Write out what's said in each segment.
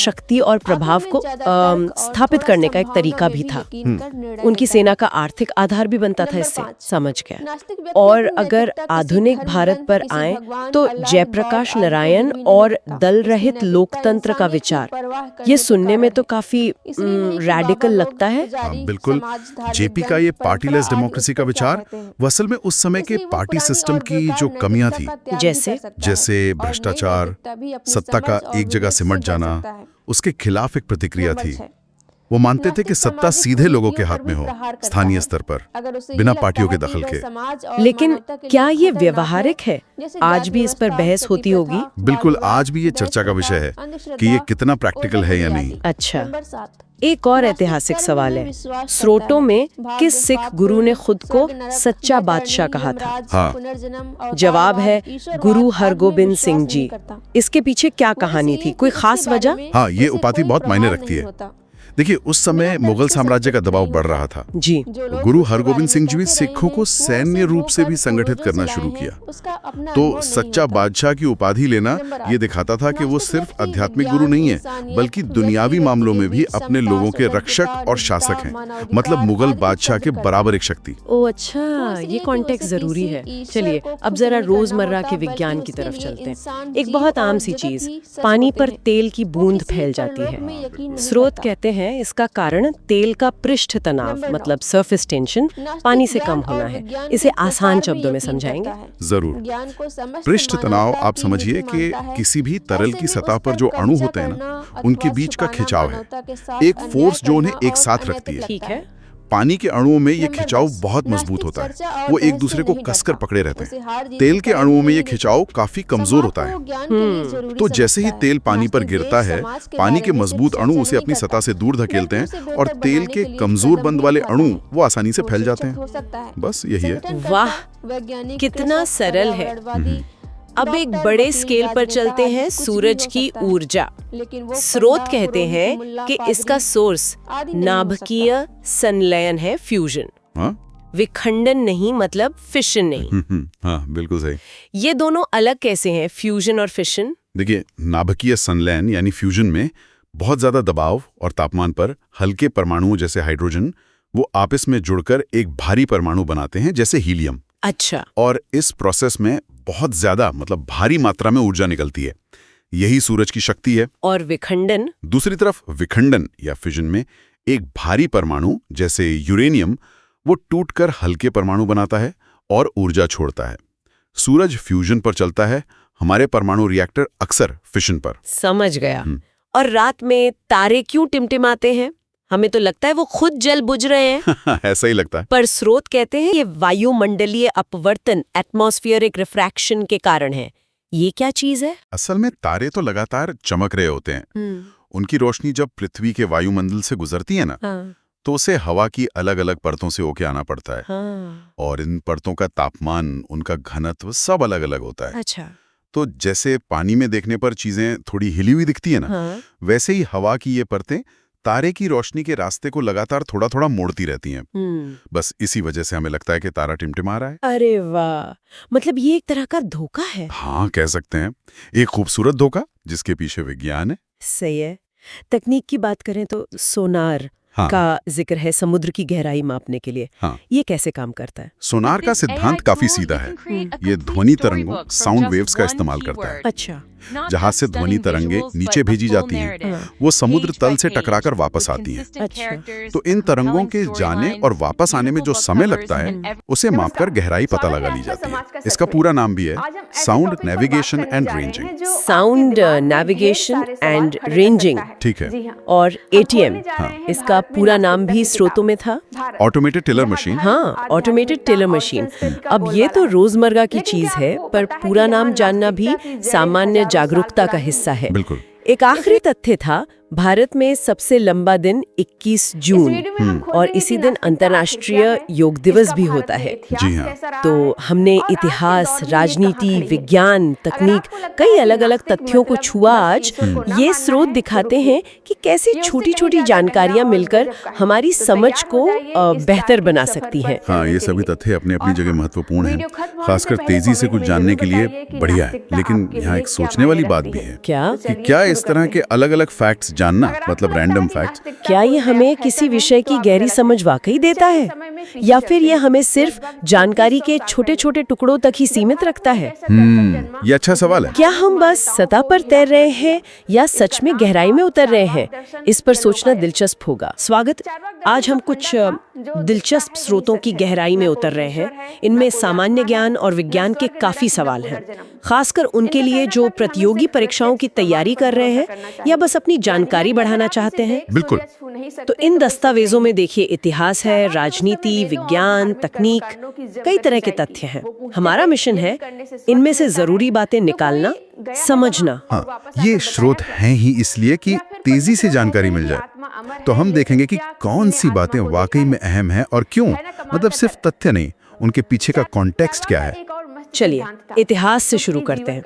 शक्ति और प्रभाव को स्थापित करने का एक तरीका भी था। उनकी सेना का आर्थिक आधार भी बनता था इससे, समझ गया। और अगर आधुनिक भारत पर आए तो जयप्रकाश नारायण और दल रहित लोकतंत्र का विचार, ये सुनने में तो काफी रैडिकल लगता है। बिल्कुल। जेपी का ये पार्टीलेस डेमोक्रेसी का विचार वो असल में उस समय के पार्टी सिस्टम की जो कमियां थी, जैसे भ्रष्टाचार, सत्ता का एक जगह सिमट जाना, उसके खिलाफ एक प्रतिक्रिया थी। वो मानते थे कि सत्ता सीधे लोगों के हाथ में हो, स्थानीय स्तर पर, बिना पार्टियों के दखल के। लेकिन क्या ये व्यवहारिक है? आज भी इस पर बहस होती होगी। बिल्कुल, आज भी ये चर्चा का विषय है कि ये कितना प्रैक्टिकल है या नहीं। अच्छा, एक और ऐतिहासिक सवाल है, स्रोतों में किस सिख गुरु ने खुद को सच्चा बादशाह कहा था? हाँ। जवाब है गुरु हरगोबिंद सिंह जी। इसके पीछे क्या कहानी थी, कोई खास वजह? हाँ, ये उपाधि बहुत मायने रखती है। देखिए, उस समय मुगल साम्राज्य का दबाव बढ़ रहा था जी। गुरु हरगोबिंद सिंह जी भी सिखों को सैन्य रूप से भी संगठित करना शुरू किया। तो सच्चा बादशाह की उपाधि लेना ये दिखाता था कि वो सिर्फ आध्यात्मिक गुरु नहीं है, बल्कि दुनियावी मामलों में भी अपने लोगों के रक्षक और शासक हैं। मतलब मुगल बादशाह के बराबर एक शक्ति। ओह अच्छा, ये कॉन्टेक्स्ट जरूरी है। चलिए अब जरा रोजमर्रा के विज्ञान की तरफ चलते हैं। एक बहुत आम सी चीज, पानी पर तेल की बूंद फैल जाती है। स्रोत कहते हैं इसका कारण तेल का पृष्ठ तनाव, मतलब सरफेस टेंशन, पानी से कम होना है। इसे आसान शब्दों में समझाएंगे? जरूर। पृष्ठ तनाव आप समझिए कि किसी भी तरल की सतह पर जो अणु होते हैं ना, उनके बीच का खिंचाव है, एक फोर्स जो उन्हें एक साथ रखती है। ठीक है। पानी के अणुओं में ये खिंचाव बहुत मजबूत होता है, वो एक दूसरे को कसकर पकड़े रहते हैं। तेल के अणुओं में ये खिंचाव काफी कमजोर होता है। तो जैसे ही तेल पानी पर गिरता है, पानी के मजबूत अणु उसे अपनी सतह से दूर धकेलते हैं और तेल के कमजोर बंध वाले अणु वो आसानी से फैल जाते हैं। बस यही है। वाह, कितना सरल है। अब एक बड़े स्केल पर चलते हैं, सूरज की ऊर्जा। स्रोत कहते हैं कि इसका सोर्स नाभिकीय संलयन है, फ्यूजन। विखंडन नहीं, मतलब फिशन नहीं। हाँ, बिल्कुल सही। ये दोनों अलग कैसे हैं, फ्यूजन और फिशन? देखिए, नाभिकीय संलयन यानी फ्यूजन में बहुत ज्यादा दबाव और तापमान पर हल्के परमाणुओं जैसे हाइड्रोजन वो आपस में जुड़कर एक भारी परमाणु बनाते हैं, जैसे हीलियम। अच्छा। और इस प्रोसेस में बहुत ज्यादा, मतलब भारी मात्रा में ऊर्जा निकलती है। यही सूरज की शक्ति है। और विखंडन? दूसरी तरफ विखंडन या फिजन में एक भारी परमाणु जैसे यूरेनियम वो टूटकर हल्के परमाणु बनाता है और ऊर्जा छोड़ता है। सूरज फ्यूजन पर चलता है, हमारे परमाणु रिएक्टर अक्सर फिशन पर। समझ गया। और रात में तारे क्यों टिमटिमाते हैं? हमें तो लगता है वो खुद जल बुझ रहे हैं। ऐसा ही लगता है। पर स्रोत कहते हैं ये वायुमंडलीय अपवर्तन, एटमॉस्फेरिक रिफ्रैक्शन के कारण है। ये क्या चीज है? असल में तारे तो लगातार चमक रहे होते हैं। उनकी रोशनी जब पृथ्वी के वायुमंडल से गुजरती है ना, तो उसे हवा की अलग अलग परतों से होके आना पड़ता है। और इन परतों का तापमान, उनका घनत्व सब अलग अलग होता है। अच्छा। तो जैसे पानी में देखने पर चीजें थोड़ी हिली हुई दिखती है ना, वैसे ही हवा की ये परतें तारे की रोशनी के रास्ते को लगातार थोड़ा थोड़ा मोड़ती रहती हैं। बस इसी वजह से हमें लगता है कि तारा टिमटिमा रहा है। अरे वाह, मतलब ये एक तरह का धोखा है। हाँ, कह सकते हैं। एक खूबसूरत धोखा जिसके पीछे विज्ञान है। सही है। तकनीक की बात करें तो सोनार का जिक्र है समुद्र की गहराई मापने के लिए। ये कैसे काम करता है? सोनार का सिद्धांत काफी सीधा है। ये ध्वनि तरंगों, साउंड वेव्स का इस्तेमाल करता है। अच्छा। जहां से ध्वनि तरंगे नीचे भेजी जाती हैं, वो समुद्र तल से टकराकर वापस आती हैं। अच्छा। तो इन तरंगों के जाने और वापस आने में जो समय लगता है, उसे मापकर गहराई पता लगा ली जाती है। इसका पूरा नाम भी है sound navigation and ranging. Sound navigation and ranging, ठीक है। और ATM, इसका पूरा नाम भी स्रोतों में था? Automated teller machine. हाँ, ऑटोमेटेड टेलर मशीन। अब ये तो रोजमर्रा की चीज है, पर पूरा नाम जानना भी सामान्य जागरूकता का हिस्सा है। बिल्कुल। एक आखिरी तथ्य था, भारत में सबसे लंबा दिन 21 जून और इसी दिन अंतर्राष्ट्रीय योग दिवस भी होता है। जी हाँ। तो हमने इतिहास, राजनीति, विज्ञान, तकनीक, कई अलग अलग तथ्यों को छुआ आज। ये स्रोत दिखाते हैं कि कैसे छोटी छोटी जानकारियां मिलकर हमारी समझ को बेहतर बना सकती हैं। हाँ, ये सभी तथ्य अपनी अपनी जगह महत्वपूर्ण हैं। खासकर तेजी से कुछ जानने के लिए बढ़िया है। लेकिन यहाँ एक सोचने वाली बात भी है कि क्या इस तरह के अलग अलग फैक्ट्स जानना, मतलब रैंडम फैक्ट्स, क्या ये हमें किसी विषय की गहरी समझ वाकई देता है, या फिर ये हमें सिर्फ जानकारी के छोटे छोटे टुकड़ों तक ही सीमित रखता है? ये अच्छा सवाल है। क्या हम बस सतह पर तैर रहे हैं या सच में गहराई में उतर रहे हैं? इस पर सोचना दिलचस्प होगा। स्वागत। आज हम कुछ दिलचस्प स्रोतों की गहराई में उतर रहे हैं। इनमें सामान्य ज्ञान और विज्ञान के काफी सवाल हैं, खासकर उनके लिए जो प्रतियोगी परीक्षाओं की तैयारी कर रहे हैं या बस अपनी जानकारी बढ़ाना चाहते हैं। बिल्कुल। तो इन दस्तावेजों में देखिए, इतिहास है, राजनीति, विज्ञान, तकनीक, कई तरह के तथ्य हैं। हमारा मिशन है इनमें से जरूरी बातें निकालना, समझना। हाँ, ये स्रोत हैं ही इसलिए कि तेजी से जानकारी मिल जाए। तो हम देखेंगे कि कौन सी बातें वाकई में अहम हैं और क्यों, मतलब सिर्फ तथ्य नहीं, उनके पीछे का कॉन्टेक्स्ट क्या है। चलिए इतिहास से शुरू करते हैं।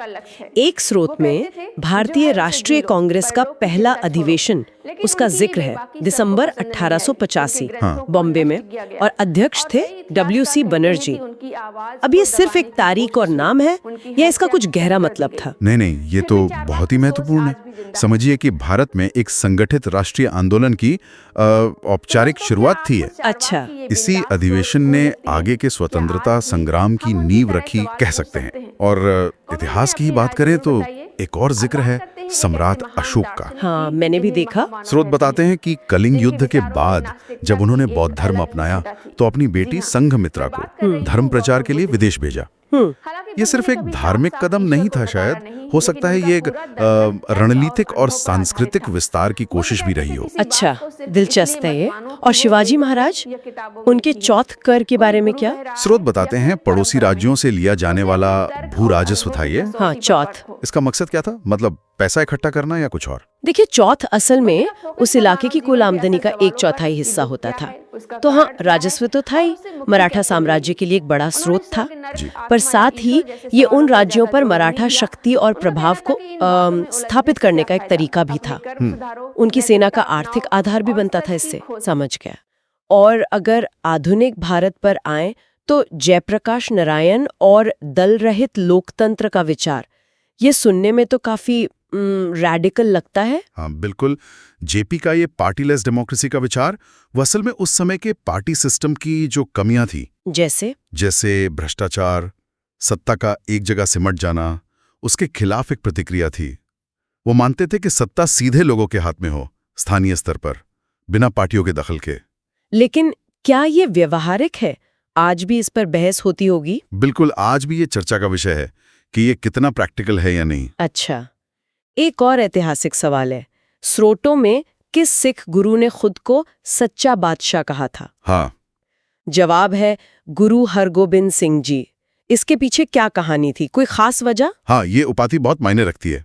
एक स्रोत में भारतीय राष्ट्रीय कांग्रेस का पहला अधिवेशन, उसका जिक्र है दिसंबर 1885 बॉम्बे में, और अध्यक्ष थे WC बनर्जी। अब ये सिर्फ एक तारीख और नाम है या इसका कुछ गहरा मतलब था? नहीं, ये तो बहुत ही महत्वपूर्ण है। समझिए कि भारत में एक संगठित राष्ट्रीय आंदोलन की औपचारिक शुरुआत थी। अच्छा। इसी अधिवेशन ने आगे के स्वतंत्रता संग्राम की नींव रखी, कह सकते हैं। और इतिहास की ही बात करें तो एक और जिक्र है सम्राट अशोक का। हाँ, मैंने भी देखा। स्रोत बताते हैं कि कलिंग युद्ध के बाद जब उन्होंने बौद्ध धर्म अपनाया तो अपनी बेटी संघमित्रा को धर्म प्रचार के लिए विदेश भेजा। ये सिर्फ एक धार्मिक कदम नहीं था, शायद हो सकता है ये एक रणनीतिक और सांस्कृतिक विस्तार की कोशिश भी रही हो। अच्छा, दिलचस्प है ये। और शिवाजी महाराज, उनके चौथ कर के बारे में क्या? स्रोत बताते हैं पड़ोसी राज्यों से लिया जाने वाला भू राजस्व था ये। हाँ, चौथ। इसका मकसद क्या था? मतलब पैसा इकट्ठा करना या कुछ और? देखिए, चौथ असल में उस इलाके की कुल आमदनी का 1/4 हिस्सा होता था। तो हाँ, राजस्व तो था ही, मराठा साम्राज्य के लिए एक बड़ा स्रोत था। पर साथ ही ये उन राज्यों पर मराठा शक्ति और प्रभाव को स्थापित करने का एक तरीका भी था। उनकी सेना का आर्थिक आधार भी बनता था इससे, समझ गया। और अगर आधुनिक भारत पर आए तो जयप्रकाश नारायण और दल रहित लोकतंत्र का विचार, ये सुनने में तो काफी रैडिकल लगता है। हाँ, बिल्कुल। जेपी का ये पार्टीलेस डेमोक्रेसी का विचार वो असल में उस समय के पार्टी सिस्टम की जो कमियां थी, जैसे भ्रष्टाचार, सत्ता का एक जगह सिमट जाना, उसके खिलाफ एक प्रतिक्रिया थी। वो मानते थे कि सत्ता सीधे लोगों के हाथ में हो, स्थानीय स्तर पर, बिना पार्टियों के दखल के। लेकिन क्या ये व्यवहारिक है? आज भी इस पर बहस होती होगी। बिल्कुल, आज भी ये चर्चा का विषय है कि ये कितना प्रैक्टिकल है या नहीं। अच्छा, एक और ऐतिहासिक सवाल है। स्रोतों में किस सिख गुरु ने खुद को सच्चा बादशाह कहा था? हाँ, जवाब है गुरु हरगोबिंद सिंह जी। इसके पीछे क्या कहानी थी? कोई खास वजह? हाँ, ये उपाधि बहुत मायने रखती है।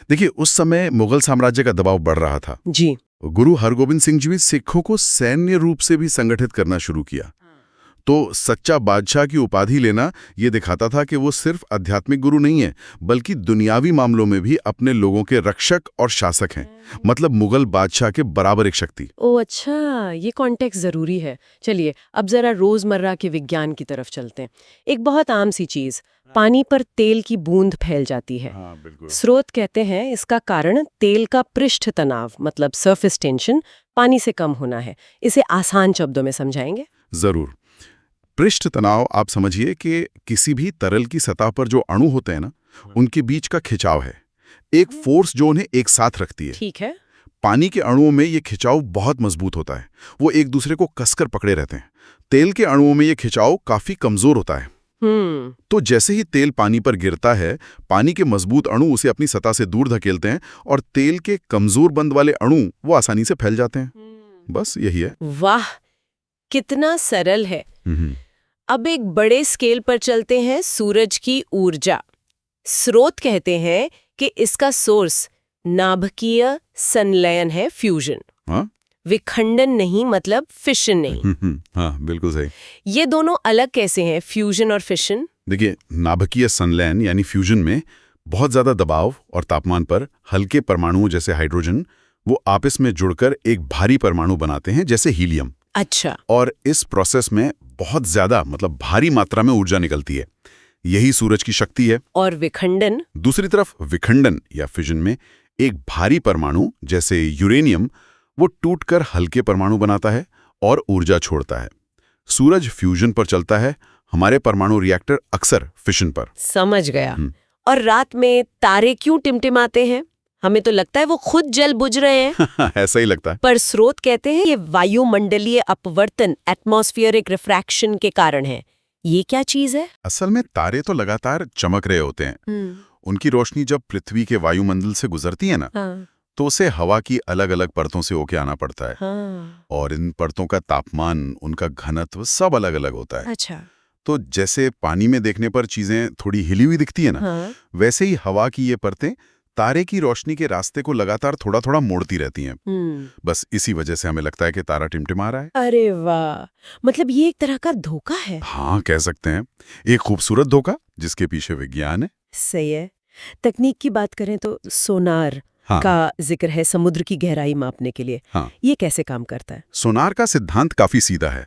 देखिए, उस समय मुगल साम्राज्य का दबाव बढ़ रहा था जी। गुरु हरगोबिंद सिंह जी ने सिखों को सैन्य रूप से भी संगठित करना शुरू किया। तो सच्चा बादशाह की उपाधि लेना ये दिखाता था कि वो सिर्फ आध्यात्मिक गुरु नहीं है, बल्कि दुनियावी मामलों में भी अपने लोगों के रक्षक और शासक हैं। मतलब मुगल बादशाह के बराबर एक शक्ति। ओह अच्छा, ये कॉन्टेक्स्ट जरूरी है। चलिए अब जरा रोजमर्रा के विज्ञान की तरफ चलते हैं। एक बहुत आम सी चीज, पानी पर तेल की बूंद फैल जाती है। हाँ, बिल्कुल। स्रोत कहते हैं इसका कारण तेल का पृष्ठ तनाव, मतलब सरफेस टेंशन, पानी से कम होना है। इसे आसान शब्दों में समझाएंगे? जरूर। पृष्ठ तनाव आप समझिए कि किसी भी तरल की सतह पर जो अणु होते हैं ना, उनके बीच का खिंचाव है, एक फोर्स जो उन्हें एक साथ रखती है। ठीक है। पानी के अणुओं में ये खिंचाव बहुत मजबूत होता है, वो एक दूसरे को कसकर पकड़े रहते हैं। तेल के अणुओं में ये खिंचाव काफी कमजोर होता है। तो जैसे ही तेल पानी पर गिरता है, पानी के मजबूत अणु उसे अपनी सतह से दूर धकेलते हैं और तेल के कमजोर बंद वाले अणु वो आसानी से फैल जाते हैं। बस यही है। वाह, कितना सरल है। अब एक बड़े स्केल पर चलते हैं, सूरज की ऊर्जा। स्रोत कहते हैं कि इसका सोर्स नाभिकीय संलयन है फ्यूजन, हाँ विखंडन नहीं, मतलब फिशन नहीं। हाँ बिल्कुल सही। ये दोनों अलग कैसे हैं, फ्यूजन और फिशन? देखिए, नाभिकीय संलयन यानी फ्यूजन में बहुत ज्यादा दबाव और तापमान पर हल्के परमाणुओं जैसे हाइड्रोजन वो आपस में जुड़कर एक भारी परमाणु बनाते हैं जैसे हीलियम। अच्छा। और इस प्रोसेस में बहुत ज्यादा मतलब भारी मात्रा में ऊर्जा निकलती है। यही सूरज की शक्ति है। और विखंडन? दूसरी तरफ विखंडन या फिजन में एक भारी परमाणु जैसे यूरेनियम वो टूटकर हल्के परमाणु बनाता है और ऊर्जा छोड़ता है। सूरज फ्यूजन पर चलता है, हमारे परमाणु रिएक्टर अक्सर फिशन पर। समझ गया। और रात में तारे क्यों टिमटिमाते हैं? हमें तो लगता है वो खुद जल बुझ रहे हैं। ऐसा ही लगता है। पर स्रोत कहते हैं ये वायुमंडलीय अपवर्तन, एटमॉस्फेरिक रिफ्रैक्शन के कारण है। ये क्या चीज है? असल में तारे तो लगातार चमक रहे होते हैं। उनकी रोशनी जब पृथ्वी के वायुमंडल से गुजरती है ना, तो उसे हवा की अलग अलग परतों से होके आना पड़ता है। और इन परतों का तापमान, उनका घनत्व सब अलग अलग होता है। अच्छा। तो जैसे पानी में देखने पर चीजें थोड़ी हिली हुई दिखती है ना, वैसे ही हवा की ये परतें तारे की रोशनी के रास्ते को लगातार थोड़ा थोड़ा मोड़ती रहती हैं। बस इसी वजह से हमें लगता है कि तारा टिमटिमा रहा है। अरे वाह, मतलब ये एक तरह का धोखा है। हाँ, कह सकते हैं। एक खूबसूरत धोखा जिसके पीछे विज्ञान है। सही है। तकनीक की बात करें तो सोनार का जिक्र है समुद्र की गहराई मापने के लिए। ये कैसे काम करता है? सोनार का सिद्धांत काफी सीधा है।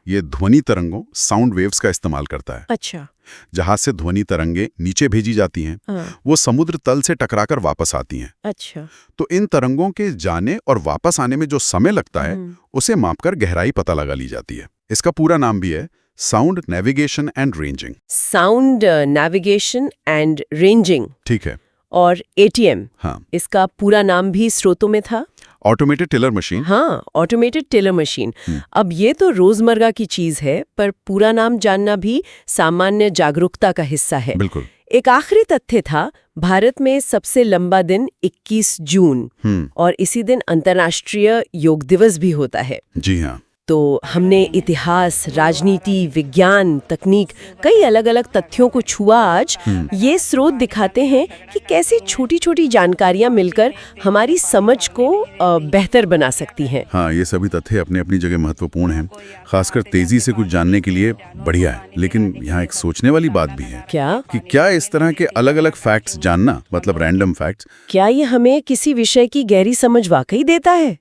ये ध्वनि तरंगों, साउंड वेव्स का इस्तेमाल करता है। अच्छा। जहां से ध्वनि तरंगे नीचे भेजी जाती हैं, वो समुद्र तल से टकराकर वापस आती हैं। अच्छा। तो इन तरंगों के जाने और वापस आने में जो समय लगता है, उसे मापकर गहराई पता लगा ली जाती है। इसका पूरा नाम भी है sound navigation and ranging. Sound navigation and ranging, ठीक है। और ATM, हाँ, इसका पूरा नाम भी स्रोतों में था। Automated teller machine. हाँ, ऑटोमेटेड टेलर मशीन। अब ये तो रोजमर्रा की चीज है, पर पूरा नाम जानना भी सामान्य जागरूकता का हिस्सा है। बिल्कुल। एक आखिरी तथ्य था, भारत में सबसे लंबा दिन 21 जून, और इसी दिन अंतर्राष्ट्रीय योग दिवस भी होता है। जी हाँ। तो हमने इतिहास, राजनीति, विज्ञान, तकनीक, कई अलग अलग तथ्यों को छुआ आज। ये स्रोत दिखाते हैं कि कैसे छोटी छोटी जानकारियां मिलकर हमारी समझ को बेहतर बना सकती हैं। हाँ, ये सभी तथ्य अपनी अपनी जगह महत्वपूर्ण हैं। खासकर तेजी से कुछ जानने के लिए बढ़िया है। लेकिन यहाँ एक सोचने वाली बात भी है। क्या? कि क्या इस तरह के अलग अलग फैक्ट्स जानना, मतलब रैंडम फैक्ट्स, क्या ये हमें किसी विषय की गहरी समझ वाकई देता है,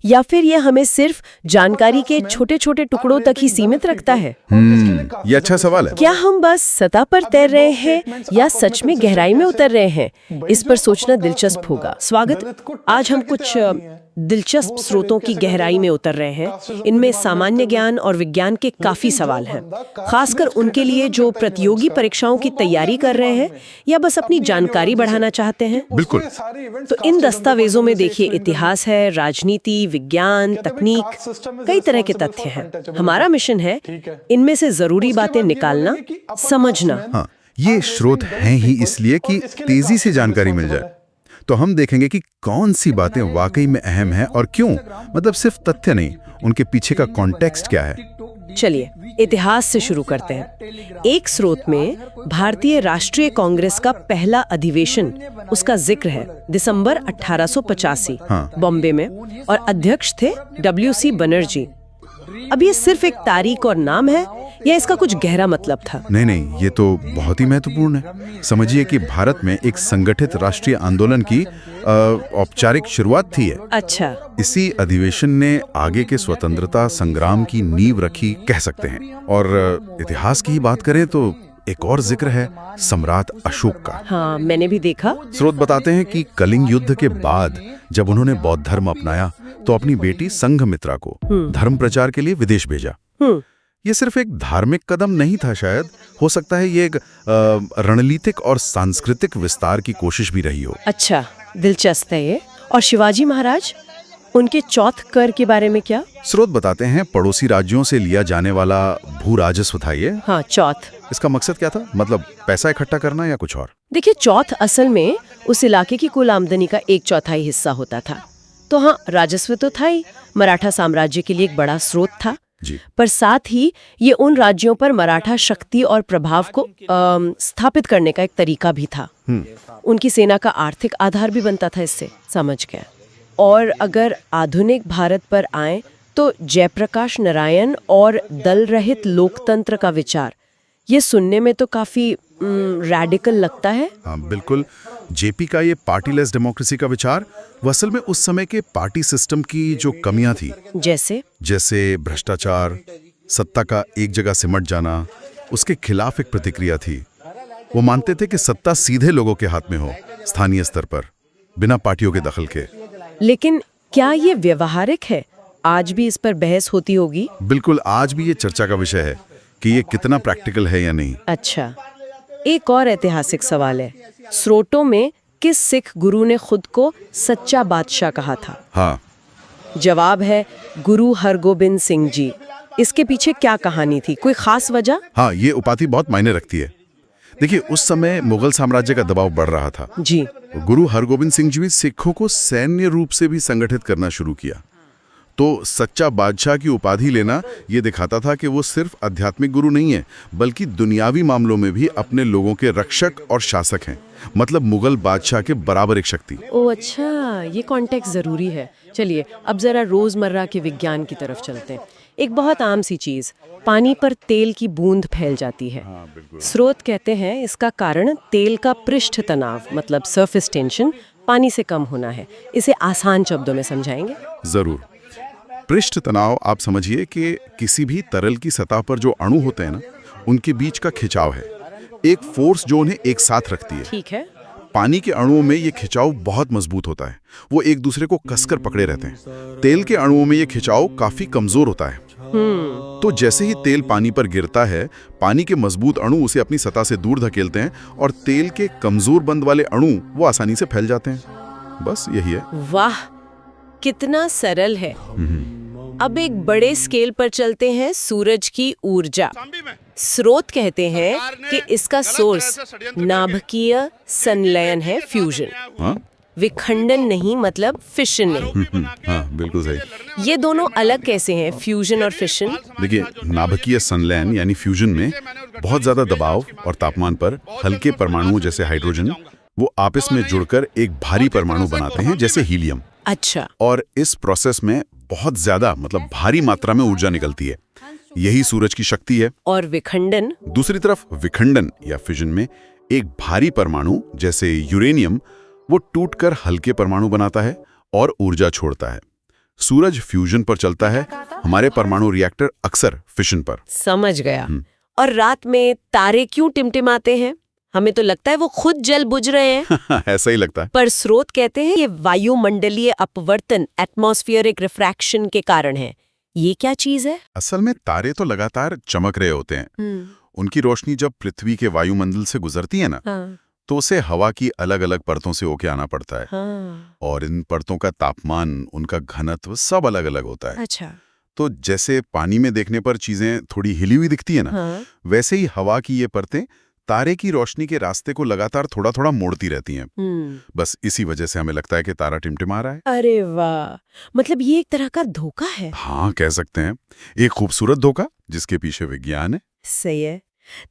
या फिर यह हमें सिर्फ जानकारी के छोटे छोटे टुकड़ों तक ही सीमित रखता है? ये अच्छा सवाल है। क्या हम बस सतह पर तैर रहे हैं या सच में गहराई में उतर रहे हैं? इस पर सोचना दिलचस्प होगा। स्वागत। आज हम कुछ दिलचस्प स्रोतों की गहराई में उतर रहे हैं। इनमें सामान्य ज्ञान और विज्ञान के काफी सवाल हैं, खासकर उनके लिए जो प्रतियोगी परीक्षाओं की तैयारी कर रहे हैं या बस अपनी जानकारी बढ़ाना चाहते हैं। बिल्कुल। तो इन दस्तावेजों में देखिए, इतिहास है, राजनीति, विज्ञान, तकनीक, कई तरह के तथ्य हैं। हमारा मिशन है इनमें से जरूरी बातें निकालना, समझना। हाँ, ये स्रोत हैं ही इसलिए कि तेजी से जानकारी मिल जाए। तो हम देखेंगे कि कौन सी बातें वाकई में अहम हैं और क्यों, मतलब सिर्फ तथ्य नहीं, उनके पीछे का कॉन्टेक्स्ट क्या है। चलिए इतिहास से शुरू करते हैं। एक स्रोत में भारतीय राष्ट्रीय कांग्रेस का पहला अधिवेशन, उसका जिक्र है दिसंबर 1885 बॉम्बे में, और अध्यक्ष थे WC बनर्जी। अब ये सिर्फ एक तारीख और नाम है या इसका कुछ गहरा मतलब था? नहीं, ये तो बहुत ही महत्वपूर्ण है। समझिए कि भारत में एक संगठित राष्ट्रीय आंदोलन की औपचारिक शुरुआत थी। अच्छा। इसी अधिवेशन ने आगे के स्वतंत्रता संग्राम की नींव रखी, कह सकते हैं। और इतिहास की बात करें तो एक और जिक्र है सम्राट अशोक का। हाँ, मैंने भी देखा। स्रोत बताते हैं कि कलिंग युद्ध के बाद जब उन्होंने बौद्ध धर्म अपनाया तो अपनी बेटी संघमित्रा को धर्म प्रचार के लिए विदेश भेजा। ये सिर्फ एक धार्मिक कदम नहीं था, शायद हो सकता है ये एक रणनीतिक और सांस्कृतिक विस्तार की कोशिश भी रही हो। अच्छा, दिलचस्प है ये। और शिवाजी महाराज, उनके चौथ कर के बारे में क्या? स्रोत बताते हैं पड़ोसी राज्यों से लिया जाने वाला भू राजस्व था ये। हाँ, चौथ। इसका मकसद क्या था? मतलब पैसा इकट्ठा करना या कुछ और? देखिए, चौथ असल में उस इलाके की कुल आमदनी का 1/4 हिस्सा होता था। तो हाँ, राजस्व तो था ही, मराठा साम्राज्य के लिए एक बड़ा स्रोत था जी। पर साथ ही ये उन राज्यों पर मराठा शक्ति और प्रभाव को स्थापित करने का एक तरीका भी था। उनकी सेना का आर्थिक आधार भी बनता था इससे, समझ गया। और अगर आधुनिक भारत पर आए तो जयप्रकाश नारायण और दल रहित लोकतंत्र का विचार, ये सुनने में तो काफी रैडिकल लगता है। हाँ बिल्कुल। जेपी का ये पार्टीलेस डेमोक्रेसी का विचार वो असल में उस समय के पार्टी सिस्टम की जो कमियां थी, जैसे भ्रष्टाचार, सत्ता का एक जगह सिमट जाना, उसके खिलाफ एक प्रतिक्रिया थी। वो मानते थे कि सत्ता सीधे लोगों के हाथ में हो, स्थानीय स्तर पर, बिना पार्टियों के दखल के। लेकिन क्या ये व्यवहारिक है? आज भी इस पर बहस होती होगी। बिल्कुल, आज भी ये चर्चा का विषय है कि ये कितना प्रैक्टिकल है या नहीं। अच्छा, एक और ऐतिहासिक सवाल है, स्रोतों में किस सिख गुरु ने खुद को सच्चा बादशाह कहा था? हाँ, जवाब है गुरु हरगोबिंद सिंह जी। इसके पीछे क्या कहानी थी, कोई खास वजह? हाँ, ये उपाधि बहुत मायने रखती है। देखिए, उस समय मुगल साम्राज्य का दबाव बढ़ रहा था जी। गुरु हरगोबिंद सिंह जी ने सिखों को सैन्य रूप से भी संगठित करना शुरू किया। तो सच्चा बादशाह की उपाधि लेना ये दिखाता था कि वो सिर्फ आध्यात्मिक गुरु नहीं है, बल्कि दुनियावी मामलों में भी अपने लोगों के रक्षक और शासक हैं। मतलब मुगल बादशाह के बराबर एक शक्ति। ओह अच्छा, ये कॉन्टेक्स्ट जरूरी है। चलिए अब जरा रोजमर्रा के विज्ञान की तरफ चलते हैं। एक बहुत आम सी चीज, पानी पर तेल की बूंद फैल जाती है। स्रोत कहते हैं इसका कारण तेल का पृष्ठ तनाव, मतलब सरफेस टेंशन, पानी से कम होना है। इसे आसान शब्दों में समझाएंगे? जरूर। पृष्ठ तनाव आप समझिए कि किसी भी तरल की सतह पर जो अणु होते हैं ना, उनके बीच का खिंचाव है, एक फोर्स जो उन्हें एक साथ रखती है। ठीक है। पानी के अणुओं में ये खिंचाव बहुत मजबूत होता है, वो एक दूसरे को कसकर पकड़े रहते हैं। तेल के अणुओं में ये खिंचाव काफी कमजोर होता है। तो जैसे ही तेल पानी पर गिरता है, पानी के मजबूत अणु उसे अपनी सतह से दूर धकेलते हैं और तेल के कमजोर बंद वाले अणु वो आसानी से फैल जाते हैं। बस यही है। वाह, कितना सरल है। अब एक बड़े स्केल पर चलते हैं, सूरज की ऊर्जा। स्रोत कहते हैं कि इसका सोर्स नाभिकीय संलयन है, फ्यूजन। विखंडन नहीं, मतलब फिशन नहीं। हाँ, बिल्कुल सही। ये दोनों अलग कैसे हैं, फ्यूजन और फिशन? देखिए, नाभिकीय संलयन यानी फ्यूजन में बहुत ज्यादा दबाव और तापमान पर हल्के परमाणुओं जैसे हाइड्रोजन वो आपस में जुड़कर एक भारी परमाणु बनाते हैं, जैसे हीलियम। अच्छा। और इस प्रोसेस में बहुत ज्यादा, मतलब भारी मात्रा में ऊर्जा निकलती है। यही सूरज की शक्ति है। और विखंडन? दूसरी तरफ विखंडन या फिजन में एक भारी परमाणु जैसे यूरेनियम वो टूटकर हल्के परमाणु बनाता है और ऊर्जा छोड़ता है। सूरज फ्यूजन पर चलता है, हमारे परमाणु रिएक्टर अक्सर फिशन पर। समझ गया। और रात में तारे क्यों टिमटिमाते हैं? हमें तो लगता है वो खुद जल बुझ रहे हैं। ऐसा ही लगता है। पर स्रोत कहते हैं ये वायुमंडलीय अपवर्तन, एटमॉस्फेरिक रिफ्रैक्शन के कारण है। ये क्या चीज है? असल में तारे तो लगातार चमक रहे होते हैं। उनकी रोशनी जब पृथ्वी के वायुमंडल से गुजरती है ना, तो उसे हवा की अलग अलग परतों से होके आना पड़ता है। और इन परतों का तापमान, उनका घनत्व सब अलग अलग होता है। अच्छा। तो जैसे पानी में देखने पर चीजें थोड़ी हिली हुई दिखती है ना, वैसे ही हवा की ये परतें तारे की रोशनी के रास्ते को लगातार थोड़ा थोड़ा मोड़ती रहती हैं। बस इसी वजह से हमें लगता है कि तारा टिमटिमा रहा है। अरे वाह, मतलब ये एक तरह का धोखा है। हाँ, कह सकते हैं। एक खूबसूरत धोखा जिसके पीछे विज्ञान है। सही है।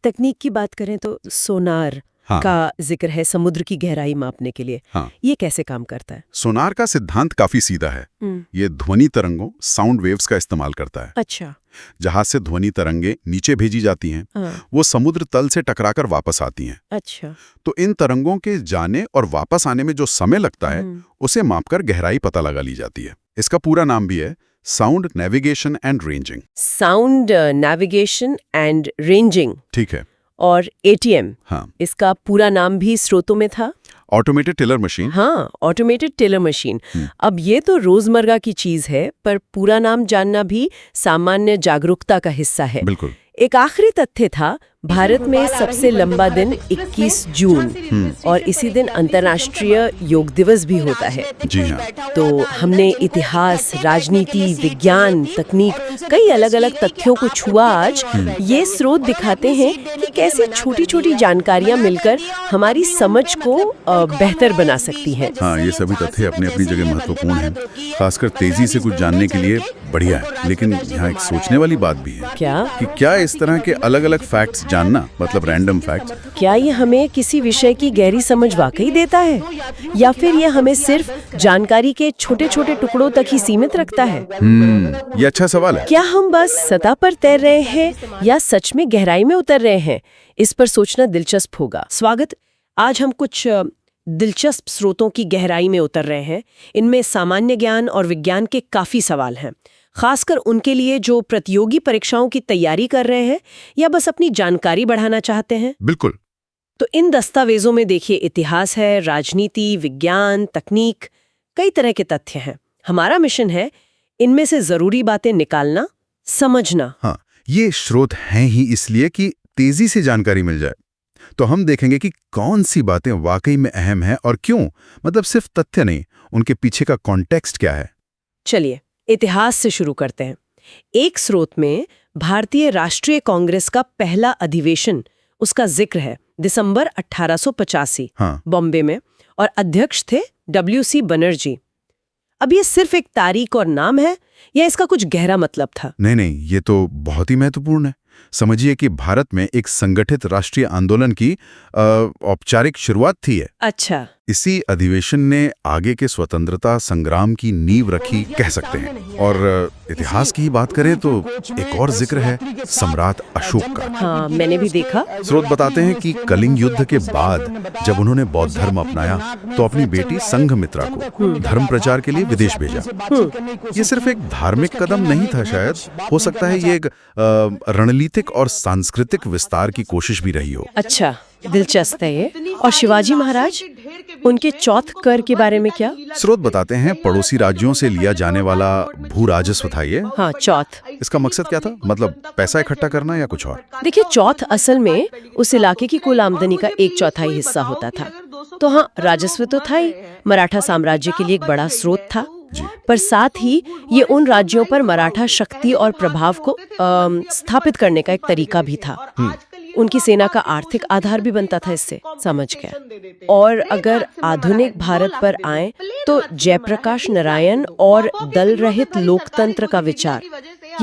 तकनीक की बात करें तो सोनार का जिक्र है, समुद्र की गहराई मापने के लिए। ये कैसे काम करता है? सोनार का सिद्धांत काफी सीधा है। ये ध्वनि तरंगों, साउंड वेव्स का इस्तेमाल करता है। अच्छा। जहां से ध्वनि तरंगे नीचे भेजी जाती हैं, वो समुद्र तल से टकराकर वापस आती हैं। अच्छा। तो इन तरंगों के जाने और वापस आने में जो समय लगता है, उसे मापकर गहराई पता लगा ली जाती है। इसका पूरा नाम भी है sound navigation and ranging. Sound navigation and ranging, ठीक है। और ATM, हाँ, इसका पूरा नाम भी स्रोतों में था, ऑटोमेटेड टेलर मशीन। हाँ, ऑटोमेटेड टेलर मशीन। अब ये तो रोजमर्रा की चीज है, पर पूरा नाम जानना भी सामान्य जागरूकता का हिस्सा है। बिल्कुल। एक आखिरी तथ्य था, भारत में सबसे लंबा दिन 21 जून और इसी दिन अंतर्राष्ट्रीय योग दिवस भी होता है। जी हाँ। तो हमने इतिहास, राजनीति, विज्ञान, तकनीक, कई अलग अलग तथ्यों को छुआ आज। ये स्रोत दिखाते हैं कि कैसे छोटी छोटी जानकारियां मिलकर हमारी समझ को बेहतर बना सकती हैं। हाँ, ये सभी तथ्य अपनी अपनी जगह महत्वपूर्ण हैं। खासकर तेजी से कुछ जानने के लिए बढ़िया है। लेकिन यहाँ एक सोचने वाली बात भी है। क्या? कि क्या इस तरह के अलग अलग फैक्ट्स जानना, मतलब रैंडम फैक्ट्स। क्या ये हमें किसी विषय की गहरी समझ वाकई देता है, या फिर ये हमें सिर्फ जानकारी के छोटे छोटे टुकड़ों तक ही सीमित रखता है? ये अच्छा सवाल है। क्या हम बस सतह पर तैर रहे हैं या सच में गहराई में उतर रहे हैं? इस पर सोचना दिलचस्प होगा। स्वागत। आज हम कुछ दिलचस्प स्रोतों की गहराई में उतर रहे हैं। इनमें सामान्य ज्ञान और विज्ञान के काफी सवाल हैं, खासकर उनके लिए जो प्रतियोगी परीक्षाओं की तैयारी कर रहे हैं या बस अपनी जानकारी बढ़ाना चाहते हैं। बिल्कुल। तो इन दस्तावेजों में देखिए, इतिहास है, राजनीति, विज्ञान, तकनीक, कई तरह के तथ्य हैं। हमारा मिशन है इनमें से जरूरी बातें निकालना, समझना। हाँ, ये स्रोत हैं ही इसलिए कि तेजी से जानकारी मिल जाए। तो हम देखेंगे कि कौन सी बातें वाकई में अहम हैं और क्यों, मतलब सिर्फ तथ्य नहीं, उनके पीछे का कॉन्टेक्स्ट क्या है। चलिए इतिहास से शुरू करते हैं। एक स्रोत में भारतीय राष्ट्रीय कांग्रेस का पहला अधिवेशन, उसका जिक्र है दिसंबर 1885 बॉम्बे में, और अध्यक्ष थे WC बनर्जी। अब ये सिर्फ एक तारीख और नाम है या इसका कुछ गहरा मतलब था? नहीं, ये तो बहुत ही महत्वपूर्ण है। समझिए कि भारत में एक संगठित राष्ट्रीय आंदोलन की औपचारिक शुरुआत थी है। अच्छा। इसी अधिवेशन ने आगे के स्वतंत्रता संग्राम की नींव रखी, कह सकते हैं। और इतिहास की बात करें तो एक और जिक्र है सम्राट अशोक का। हाँ, मैंने भी देखा। स्रोत बताते हैं कि कलिंग युद्ध के बाद जब उन्होंने बौद्ध धर्म अपनाया तो अपनी बेटी संघमित्रा को धर्म प्रचार के लिए विदेश भेजा। ये सिर्फ एक धार्मिक कदम नहीं था, शायद हो सकता है ये एक रणनीतिक और सांस्कृतिक विस्तार की कोशिश भी रही हो। अच्छा, दिलचस्प है ये। और शिवाजी महाराज, उनके चौथ कर के बारे में क्या? स्रोत बताते हैं पड़ोसी राज्यों से लिया जाने वाला भू राजस्व था ये। हाँ, चौथ। इसका मकसद क्या था, मतलब पैसा इकट्ठा करना या कुछ और? देखिए, चौथ असल में उस इलाके की कुल आमदनी का 1/4 हिस्सा होता था। तो हाँ, राजस्व तो था ही, मराठा साम्राज्य के लिए एक बड़ा स्रोत था। पर साथ ही ये उन राज्यों पर मराठा शक्ति और प्रभाव को स्थापित करने का एक तरीका भी था। उनकी सेना का आर्थिक आधार भी बनता था इससे, समझ गया। और अगर आधुनिक भारत पर आए तो जयप्रकाश नारायण और दल रहित लोकतंत्र का विचार,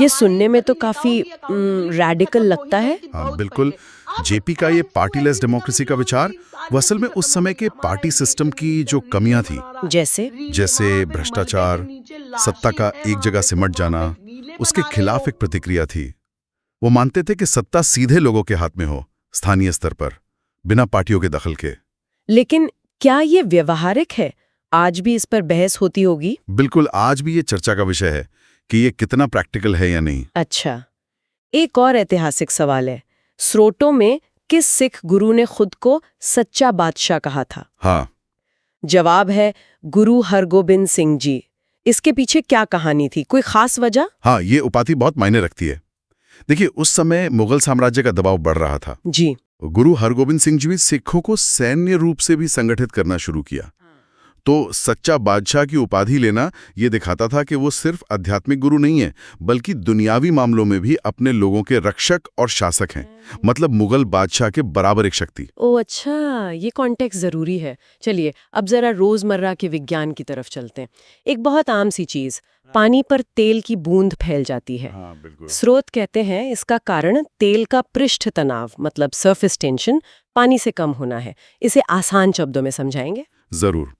ये सुनने में तो काफी रैडिकल लगता है। हाँ, बिल्कुल। जेपी का ये पार्टीलेस डेमोक्रेसी का विचार वो असल में उस समय के पार्टी सिस्टम की जो कमियां थी, जैसे भ्रष्टाचार, सत्ता का एक जगह सिमट जाना, उसके खिलाफ एक प्रतिक्रिया थी। वो मानते थे कि सत्ता सीधे लोगों के हाथ में हो, स्थानीय स्तर पर, बिना पार्टियों के दखल के। लेकिन क्या ये व्यवहारिक है? आज भी इस पर बहस होती होगी। बिल्कुल, आज भी ये चर्चा का विषय है कि ये कितना प्रैक्टिकल है या नहीं। अच्छा, एक और ऐतिहासिक सवाल है। स्रोतों में किस सिख गुरु ने खुद को सच्चा बादशाह कहा था? हाँ। जवाब है गुरु हरगोबिंद सिंह जी। इसके पीछे क्या कहानी थी, कोई खास वजह? हाँ, ये उपाधि बहुत मायने रखती है। देखिए, उस समय मुगल साम्राज्य का दबाव बढ़ रहा था जी। गुरु हरगोबिंद सिंह जी ने सिखों को सैन्य रूप से भी संगठित करना शुरू किया। तो सच्चा बादशाह की उपाधि लेना ये दिखाता था कि वो सिर्फ आध्यात्मिक गुरु नहीं है, बल्कि दुनियावी मामलों में भी अपने लोगों के रक्षक और शासक हैं, मतलब मुगल बादशाह के बराबर एक शक्ति। ओह अच्छा, ये कॉन्टेक्स्ट जरूरी है। चलिए अब जरा रोजमर्रा के विज्ञान की तरफ चलते हैं। एक बहुत आम सी चीज, पानी पर तेल की बूंद फैल जाती है। हाँ, बिल्कुल। स्रोत कहते हैं इसका कारण तेल का पृष्ठ तनाव, मतलब सरफेस टेंशन, पानी से कम होना है। इसे आसान शब्दों में समझाएंगे? जरूर।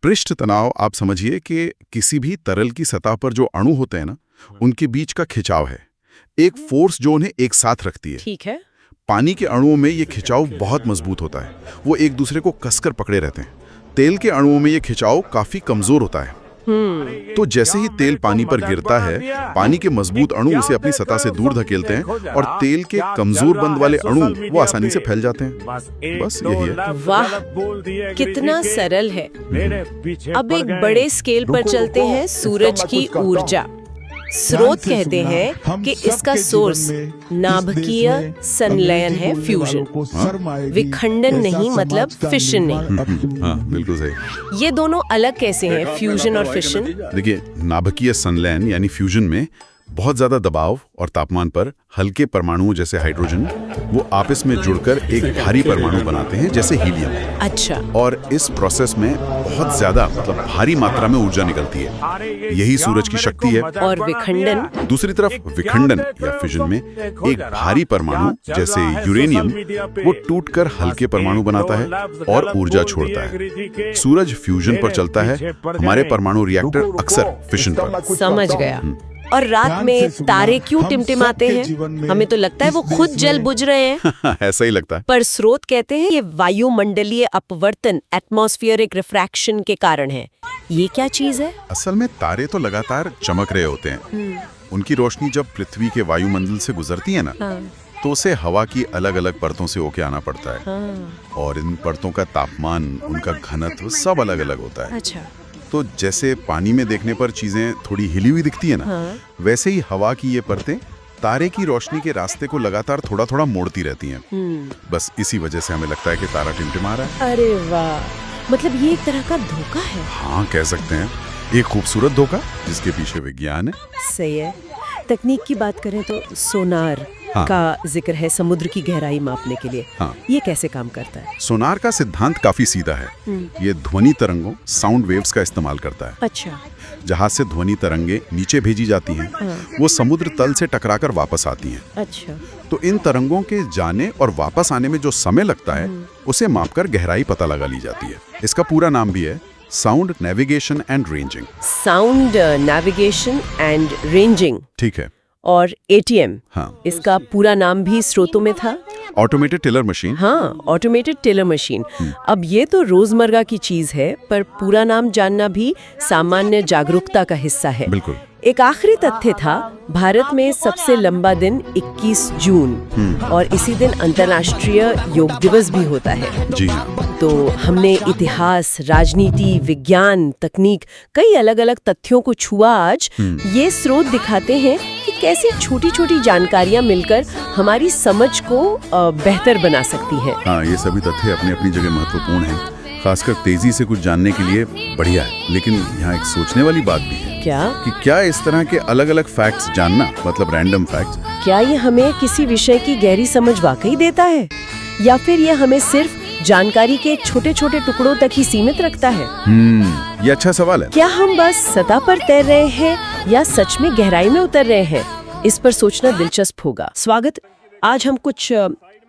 पृष्ठ तनाव आप समझिए कि किसी भी तरल की सतह पर जो अणु होते हैं ना, उनके बीच का खिंचाव है, एक फोर्स जो उन्हें एक साथ रखती है। ठीक है। पानी के अणुओं में ये खिंचाव बहुत मजबूत होता है, वो एक दूसरे को कसकर पकड़े रहते हैं। तेल के अणुओं में ये खिंचाव काफी कमजोर होता है। तो जैसे ही तेल पानी पर गिरता है, पानी के मजबूत अणु उसे अपनी सतह से दूर धकेलते हैं और तेल के कमजोर बंध वाले अणु वो आसानी से फैल जाते हैं। बस यही है। वाह, कितना सरल है। अब एक बड़े स्केल पर चलते हैं, सूरज की ऊर्जा। स्रोत कहते हैं कि इसका सोर्स नाभिकीय संलयन है, फ्यूजन। विखंडन नहीं, मतलब फिशन नहीं। हाँ, बिल्कुल सही। ये दोनों अलग कैसे हैं, फ्यूजन और फिशन? देखिए, नाभिकीय संलयन यानी फ्यूजन में बहुत ज्यादा दबाव और तापमान पर हल्के परमाणुओं जैसे हाइड्रोजन वो आपस में जुड़कर एक भारी परमाणु बनाते हैं जैसे हीलियम। अच्छा। और इस प्रोसेस में बहुत ज्यादा मतलब भारी मात्रा में ऊर्जा निकलती है। यही सूरज की शक्ति है। और विखंडन? दूसरी तरफ विखंडन या फिजन में एक भारी परमाणु जैसे यूरेनियम वो टूटकर हल्के परमाणु बनाता है और ऊर्जा छोड़ता है। सूरज फ्यूजन पर चलता है, हमारे परमाणु रिएक्टर अक्सर फिशन पर। समझ गया। और रात में तारे क्यों टिमटिमाते हैं? हमें तो लगता है वो खुद जल बुझ रहे हैं। ऐसा ही लगता है। पर स्रोत कहते हैं ये वायुमंडलीय अपवर्तन, एटमॉस्फेरिक रिफ्रैक्शन के कारण है। ये क्या चीज है? असल में तारे तो लगातार चमक रहे होते हैं। उनकी रोशनी जब पृथ्वी के वायुमंडल से गुजरती है ना, तो उसे हवा की अलग अलग परतों से होके आना पड़ता है। और इन परतों का तापमान, उनका घनत्व सब अलग अलग होता है। अच्छा। तो जैसे पानी में देखने पर चीजें थोड़ी हिली हुई दिखती है ना, वैसे ही हवा की ये परतें तारे की रोशनी के रास्ते को लगातार थोड़ा थोड़ा मोड़ती रहती हैं। बस इसी वजह से हमें लगता है कि तारा टिमटिमा रहा है। अरे वाह, मतलब ये एक तरह का धोखा है। हाँ, कह सकते हैं। एक खूबसूरत धोखा जिसके पीछे विज्ञान है। सही है। तकनीक की बात करें तो सोनार का जिक्र है समुद्र की गहराई मापने के लिए। ये कैसे काम करता है? सोनार का सिद्धांत काफी सीधा है। ये ध्वनि तरंगों, साउंड वेव्स का इस्तेमाल करता है। अच्छा। जहां से ध्वनि तरंगे नीचे भेजी जाती हैं, वो समुद्र तल से टकराकर वापस आती हैं। अच्छा। तो इन तरंगों के जाने और वापस आने में जो समय लगता है, उसे मापकर गहराई पता लगा ली जाती है। इसका पूरा नाम भी है sound navigation and ranging. Sound navigation and ranging. ठीक है। और ATM, हाँ, इसका पूरा नाम भी स्रोतों में था। Automated teller machine. हाँ, ऑटोमेटेड टेलर मशीन। अब ये तो रोजमर्रा की चीज है, पर पूरा नाम जानना भी सामान्य जागरूकता का हिस्सा है। बिल्कुल। एक आखिरी तथ्य था, भारत में सबसे लंबा दिन 21 जून और इसी दिन अंतर्राष्ट्रीय योग दिवस भी होता है। जी हाँ। तो हमने इतिहास, राजनीति, विज्ञान, तकनीक, कई अलग अलग तथ्यों को छुआ आज। ये स्रोत दिखाते हैं कि कैसे छोटी छोटी जानकारियां मिलकर हमारी समझ को बेहतर बना सकती हैं। हाँ, ये सभी तथ्य अपनी अपनी जगह महत्वपूर्ण हैं। खासकर तेजी से कुछ जानने के लिए बढ़िया है। लेकिन यहाँ एक सोचने वाली बात भी है। क्या? कि क्या इस तरह के अलग अलग फैक्ट्स जानना, मतलब रैंडम फैक्ट्स, क्या ये हमें किसी विषय की गहरी समझ वाकई देता है, या फिर ये हमें सिर्फ जानकारी के छोटे छोटे टुकड़ों तक ही सीमित रखता है? ये अच्छा सवाल है। क्या हम बस सतह पर तैर रहे हैं या सच में गहराई में उतर रहे हैं? इस पर सोचना दिलचस्प होगा। स्वागत। आज हम कुछ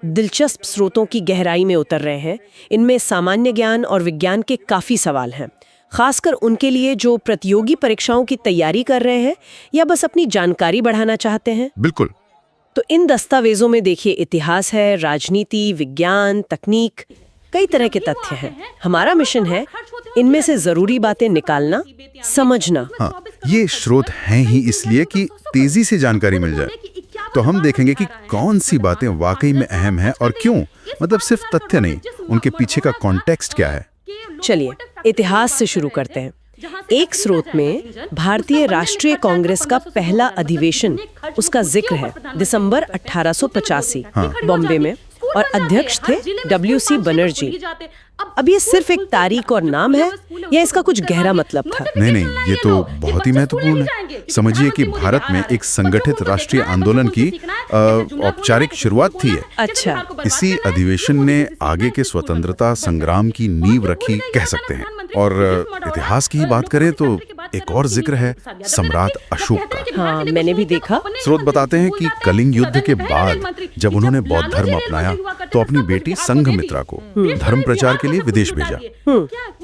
दिलचस्प स्रोतों की गहराई में उतर रहे हैं। इनमें सामान्य ज्ञान और विज्ञान के काफी सवाल हैं, खासकर उनके लिए जो प्रतियोगी परीक्षाओं की तैयारी कर रहे हैं या बस अपनी जानकारी बढ़ाना चाहते हैं। बिल्कुल। तो इन दस्तावेजों में देखिए, इतिहास है, राजनीति, विज्ञान, तकनीक, कई तरह के तथ्य हैं। हमारा मिशन है इनमें से जरूरी बातें निकालना, समझना। हाँ, ये स्रोत हैं ही इसलिए कि तेजी से जानकारी मिल जाए। तो हम देखेंगे कि कौन सी बातें वाकई में अहम हैं और क्यों, मतलब सिर्फ तथ्य नहीं, उनके पीछे का कॉन्टेक्स्ट क्या है। चलिए इतिहास से शुरू करते हैं। एक स्रोत में भारतीय राष्ट्रीय कांग्रेस का पहला अधिवेशन, उसका जिक्र है दिसंबर 1885 बॉम्बे में, और अध्यक्ष थे WC बनर्जी। अब ये सिर्फ एक तारीख और नाम है या इसका कुछ गहरा मतलब था? नहीं, ये तो बहुत ही महत्वपूर्ण है। समझिए कि भारत में एक संगठित राष्ट्रीय आंदोलन की औपचारिक शुरुआत थी। अच्छा। इसी अधिवेशन ने आगे के स्वतंत्रता संग्राम की नींव रखी, कह सकते हैं। और इतिहास की बात करें तो एक और जिक्र है सम्राट अशोक का। हाँ, मैंने भी देखा। स्रोत बताते हैं कि कलिंग युद्ध के बाद जब उन्होंने बौद्ध धर्म अपनाया तो अपनी बेटी संघमित्रा को धर्म प्रचार के लिए विदेश भेजा।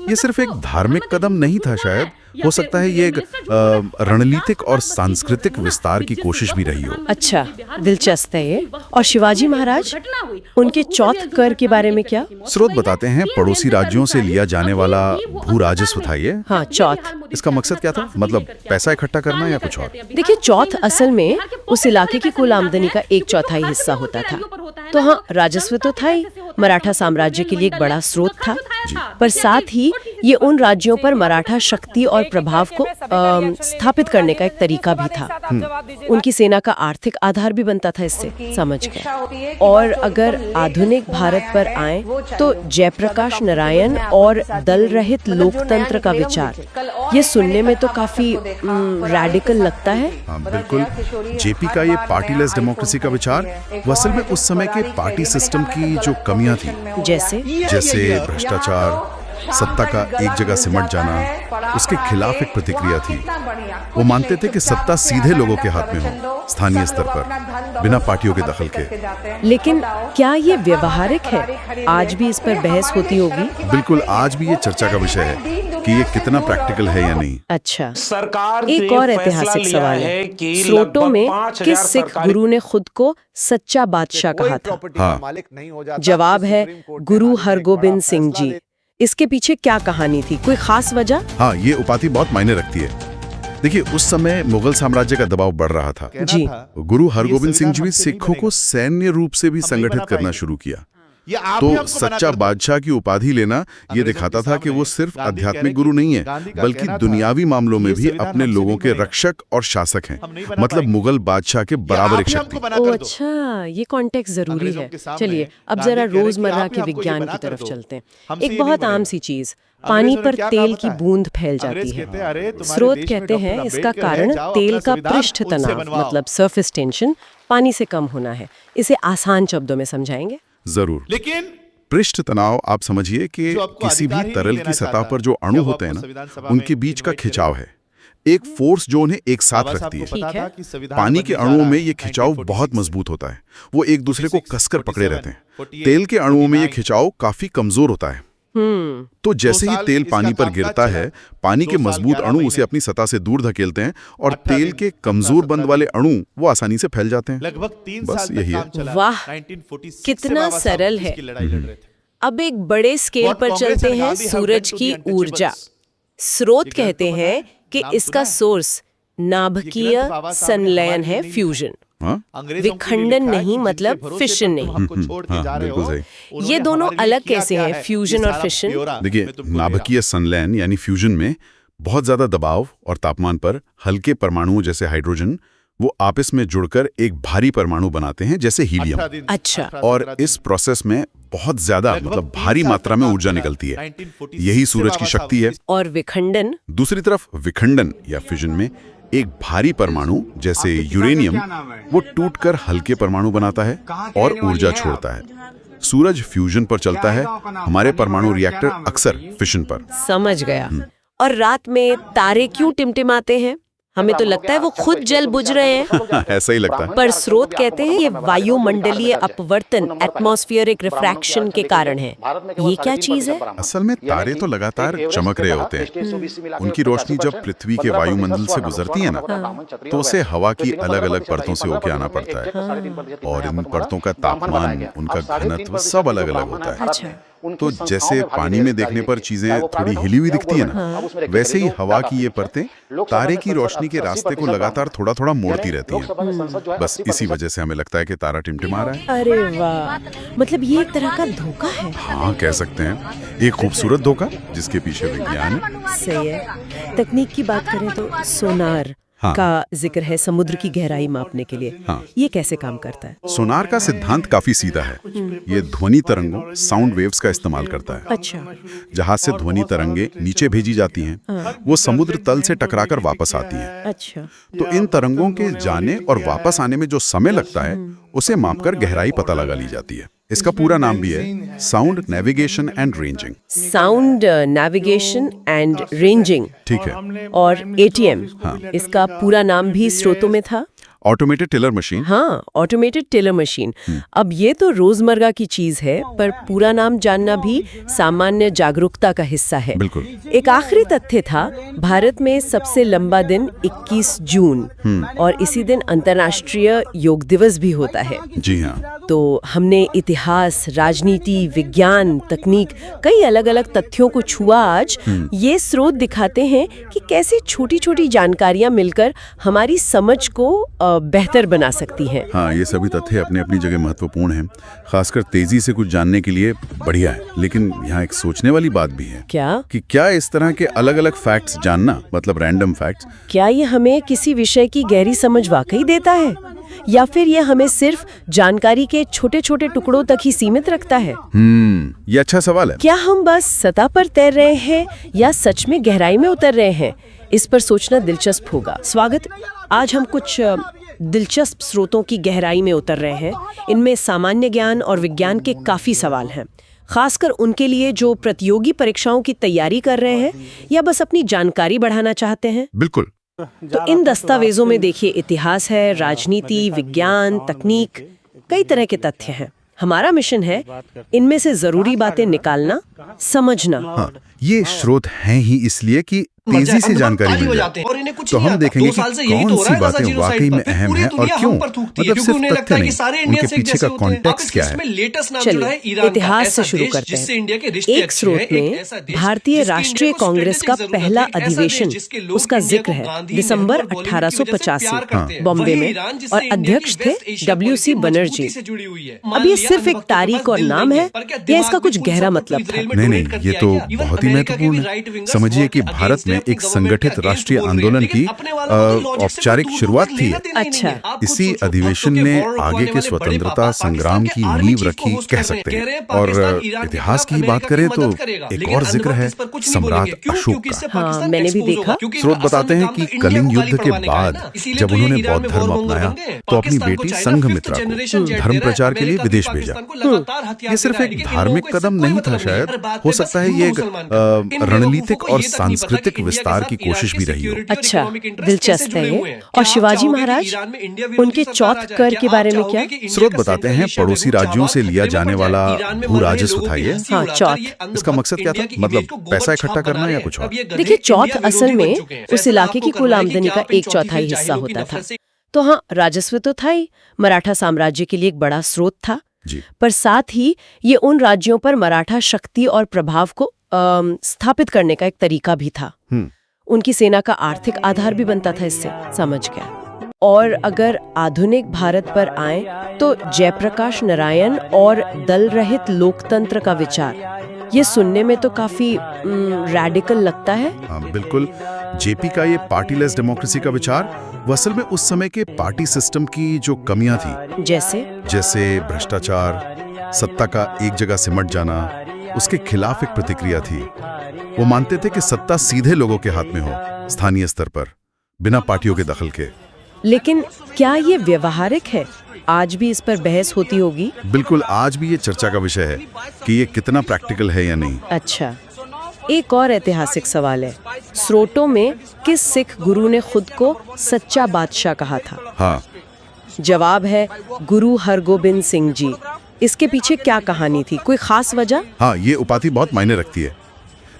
ये सिर्फ एक धार्मिक कदम नहीं था, शायद हो सकता है ये एक रणनीतिक और सांस्कृतिक विस्तार की कोशिश भी रही हो। अच्छा, दिलचस्प है ये। और शिवाजी महाराज, उनके चौथ कर के बारे में क्या? स्रोत बताते हैं पड़ोसी राज्यों से लिया जाने वाला भू राजस्व था ये। हाँ, चौथ। इसका मकसद क्या था? मतलब पैसा इकट्ठा करना या कुछ और? देखिए, चौथ असल में उस इलाके की कुल आमदनी का 1/4 हिस्सा होता था। तो हाँ, राजस्व तो था ही, मराठा साम्राज्य के लिए एक बड़ा स्रोत था, पर साथ ही ये उन राज्यों पर मराठा शक्ति और प्रभाव को स्थापित करने का एक तरीका भी था। उनकी सेना का आर्थिक आधार भी बनता था इससे, समझ गए। और अगर आधुनिक भारत पर आए तो जयप्रकाश नारायण और दल रहित लोकतंत्र का विचार, ये सुनने में तो काफी रैडिकल लगता है। हाँ, बिल्कुल। जेपी का ये पार्टीलेस डेमोक्रेसी का विचार वो असल में उस समय के पार्टी सिस्टम की जो कमियां थी, जैसे भ्रष्टाचार, सत्ता का एक जगह सिमट जाना, उसके खिलाफ एक प्रतिक्रिया थी। वो मानते थे कि सत्ता सीधे लोगों के हाथ में हो, स्थानीय स्तर पर, बिना पार्टियों के दखल के। लेकिन क्या ये व्यवहारिक है? आज भी इस पर बहस होती होगी। बिल्कुल, आज भी ये चर्चा का विषय है कि ये कितना प्रैक्टिकल है या नहीं। अच्छा, एक और ऐतिहासिक सवाल है। स्रोतों में किस सिख गुरु ने खुद को सच्चा बादशाह कहा था? हाँ। जवाब है गुरु हरगोबिंद सिंह जी। इसके पीछे क्या कहानी थी? कोई खास वजह? हाँ, ये उपाधि बहुत मायने रखती है। देखिए, उस समय मुगल साम्राज्य का दबाव बढ़ रहा था जी। गुरु हरगोबिंद सिंह जी ने सिखों को सैन्य रूप से भी संगठित करना शुरू किया। तो सच्चा बादशाह की उपाधि लेना ये दिखाता था कि वो सिर्फ आध्यात्मिक गुरु नहीं है, बल्कि दुनियावी मामलों में भी अपने लोगों के रक्षक और शासक हैं। मतलब मुगल बादशाह के बराबर एक शक्ति। ओह अच्छा, ये कॉन्टेक्स्ट जरूरी है। चलिए अब जरा रोजमर्रा के विज्ञान की तरफ चलते हैं। एक बहुत आम सी चीज, पानी पर तेल की बूंद फैल जाती है। स्रोत कहते हैं इसका कारण तेल का पृष्ठ तनाव, मतलब सरफेस टेंशन, पानी से कम होना है। इसे आसान शब्दों में समझाएंगे? जरूर। लेकिन पृष्ठ तनाव आप समझिए कि किसी भी तरल की सतह पर जो अणु होते हैं ना, उनके बीच का खिंचाव है, एक फोर्स जो उन्हें एक साथ रखती है। पानी के अणुओं में ये खिंचाव बहुत मजबूत होता है, वो एक दूसरे को कसकर पकड़े रहते हैं। तेल के अणुओं में ये खिंचाव काफी कमजोर होता है। तो जैसे ही तेल पानी पर गिरता है, पानी के मजबूत अणु उसे अपनी सतह से दूर धकेलते हैं और तेल के कमजोर बंध वाले अणु वो आसानी से फैल जाते हैं। बस यही है। वाह, कितना सरल है। अब एक बड़े स्केल पर चलते हैं, सूरज की ऊर्जा। स्रोत कहते हैं कि इसका सोर्स नाभिकीय संलयन है, फ्यूजन। विखंडन नहीं, मतलब फिशन नहीं। बिल्कुल सही। ये दोनों अलग कैसे हैं, फ्यूजन और फिशन? देखिए, नाभिकीय संलयन यानी फ्यूजन में बहुत ज्यादा दबाव और तापमान पर हल्के परमाणुओं जैसे हाइड्रोजन वो आपस में जुड़कर एक भारी परमाणु बनाते हैं, जैसे हीलियम। अच्छा। और इस प्रोसेस में बहुत ज्यादा, मतलब भारी मात्रा में ऊर्जा निकलती है। यही सूरज की शक्ति है। और विखंडन? दूसरी तरफ विखंडन या फिजन में एक भारी परमाणु जैसे यूरेनियम वो टूटकर हल्के परमाणु बनाता है और ऊर्जा छोड़ता है। सूरज फ्यूजन पर चलता है, हमारे परमाणु रिएक्टर अक्सर फिशन पर। समझ गया। और रात में तारे क्यों टिमटिमाते हैं? हमें तो लगता है वो खुद जल बुझ रहे हैं। ऐसा ही लगता है। पर स्रोत कहते हैं ये वायुमंडलीय अपवर्तन, एटमॉस्फेरिक रिफ्रैक्शन के कारण है। ये क्या चीज है? असल में तारे तो लगातार चमक रहे होते हैं। उनकी रोशनी जब पृथ्वी के वायुमंडल से गुजरती है ना, तो उसे हवा की अलग अलग परतों से होके आना पड़ता है। और इन परतों का तापमान, उनका घनत्व सब अलग अलग होता है। अच्छा। तो जैसे पानी में देखने पर चीजें थोड़ी हिली हुई दिखती है ना, वैसे ही हवा की ये परतें तारे की रोशनी के रास्ते को लगातार थोड़ा थोड़ा मोड़ती रहती हैं। बस इसी वजह से हमें लगता है कि तारा टिमटिमा रहा है। अरे वाह, मतलब ये एक तरह का धोखा है। हाँ, कह सकते हैं, एक खूबसूरत धोखा जिसके पीछे विज्ञान है। सही है। तकनीक की बात करें तो सोनार का जिक्र है, समुद्र की गहराई मापने के लिए। ये कैसे काम करता है? सोनार का सिद्धांत काफी सीधा है। ये ध्वनि तरंगों, साउंड वेव्स का इस्तेमाल करता है। अच्छा। जहाज से ध्वनि तरंगे नीचे भेजी जाती हैं, वो समुद्र तल से टकराकर वापस आती हैं। अच्छा। तो इन तरंगों के जाने और वापस आने में जो समय लगता है, उसे मापकर गहराई पता लगा ली जाती है। इसका पूरा नाम भी है sound navigation and ranging. Sound navigation and ranging, ठीक है। और ATM, इसका पूरा नाम भी स्रोतों में था। Automated teller machine. हाँ, ऑटोमेटेड टेलर मशीन। अब ये तो रोजमर्रा की चीज है, पर पूरा नाम जानना भी सामान्य जागरूकता का हिस्सा है। बिल्कुल। एक आखिरी तथ्य था, भारत में सबसे लंबा दिन 21 जून, और इसी दिन अंतर्राष्ट्रीय योग दिवस भी होता है। जी हाँ। तो हमने इतिहास, राजनीति, विज्ञान, तकनीक, कई अलग अलग तथ्यों को छुआ आज। ये स्रोत दिखाते हैं कि कैसे छोटी छोटी जानकारियां मिलकर हमारी समझ को बेहतर बना सकती हैं। हाँ, ये सभी तथ्य अपने अपनी जगह महत्वपूर्ण हैं। खासकर तेजी से कुछ जानने के लिए बढ़िया है, लेकिन यहाँ एक सोचने वाली बात भी है। क्या? कि क्या इस तरह के अलग अलग फैक्ट्स जानना, मतलब रैंडम फैक्ट्स, क्या ये हमें किसी विषय की गहरी समझ वाकई देता है, या फिर ये हमें सिर्फ जानकारी के छोटे छोटे टुकड़ों तक ही सीमित रखता है? ये अच्छा सवाल है। क्या हम बस सतह पर तैर रहे हैं या सच में गहराई में उतर रहे हैं? इस पर सोचना दिलचस्प होगा। स्वागत। आज हम कुछ दिलचस्प स्रोतों की गहराई में उतर रहे हैं। इनमें सामान्य ज्ञान और विज्ञान के काफी सवाल हैं, खासकर उनके लिए जो प्रतियोगी परीक्षाओं की तैयारी कर रहे हैं या बस अपनी जानकारी बढ़ाना चाहते हैं। बिल्कुल। तो इन दस्तावेजों में देखिए, इतिहास है, राजनीति, विज्ञान, तकनीक, कई तरह के तथ्य हैं। हमारा मिशन है इनमें से जरूरी बातें निकालना, समझना। हाँ, ये स्रोत हैं ही इसलिए कि तेजी से जानकारी मिल जाए। तो हम देखेंगे कि कौन सी बातें वाकई में अहम हैं और क्यों, मतलब सिर्फ तथ्य नहीं, उनके पीछे का कॉन्टेक्स्ट क्या है। चलिए इतिहास से शुरू करते हैं। एक स्रोत में भारतीय राष्ट्रीय कांग्रेस का पहला अधिवेशन, उसका जिक्र है दिसंबर 1885 बॉम्बे में, और अध्यक्ष थे WC बनर्जी। अब ये सिर्फ एक तारीख और नाम है या इसका कुछ गहरा मतलब था? नहीं, ये तो बहुत ही महत्वपूर्ण है। समझिए कि भारत में एक संगठित राष्ट्रीय आंदोलन की औपचारिक शुरुआत थी। अच्छा। इसी अधिवेशन ने आगे के स्वतंत्रता संग्राम की नींव रखी, कह सकते हैं। और इतिहास की बात करें तो एक और जिक्र है सम्राट अशोक का। हाँ, मैंने भी देखा। स्रोत बताते हैं कि कलिंग युद्ध के बाद जब उन्होंने बौद्ध धर्म अपनाया तो अपनी बेटी संघमित्रा को धर्म प्रचार के लिए विदेश भेजा। ये सिर्फ एक धार्मिक कदम नहीं था, शायद हो सकता है ये एक रणनीतिक और सांस्कृतिक विस्तार की कोशिश भी रही हो। अच्छा, दिलचस्प है ये। और शिवाजी महाराज, उनके चौथ कर के बारे में क्या? स्रोत बताते हैं पड़ोसी राज्यों से लिया जाने वाला भू राजस्व था ये। हाँ, चौथ। इसका मकसद क्या था? मतलब पैसा इकट्ठा करना या कुछ और? देखिए, चौथ असल में उस इलाके की कुल आमदनी का 1/4 हिस्सा होता था। तो हाँ, राजस्व तो था ही, मराठा साम्राज्य के लिए एक बड़ा स्रोत था जी। पर साथ ही ये उन राज्यों पर मराठा शक्ति और प्रभाव को स्थापित करने का एक तरीका भी था। उनकी सेना का आर्थिक आधार भी बनता था इससे, समझ गया। और अगर आधुनिक भारत पर आए तो जयप्रकाश नारायण और दल रहित लोकतंत्र का विचार, ये सुनने में तो काफी रैडिकल लगता है। हाँ, बिल्कुल। जेपी का ये पार्टीलेस डेमोक्रेसी का विचार वो असल में उस समय के पार्टी सिस्टम की जो कमियां थी, जैसे भ्रष्टाचार, सत्ता का एक जगह सिमट जाना, उसके खिलाफ एक प्रतिक्रिया थी। वो मानते थे कि सत्ता सीधे लोगों के हाथ में हो, स्थानीय स्तर पर, बिना पार्टियों के दखल के। लेकिन क्या ये व्यवहारिक है? आज भी इस पर बहस होती होगी। बिल्कुल, आज भी ये चर्चा का विषय है कि ये कितना प्रैक्टिकल है या नहीं। अच्छा, एक और ऐतिहासिक सवाल है। स्रोतों में किस सिख गुरु ने खुद को सच्चा बादशाह कहा था? हाँ, जवाब है गुरु हरगोबिंद सिंह जी। इसके पीछे क्या कहानी थी? कोई खास वजह? हाँ, ये उपाधि बहुत मायने रखती है।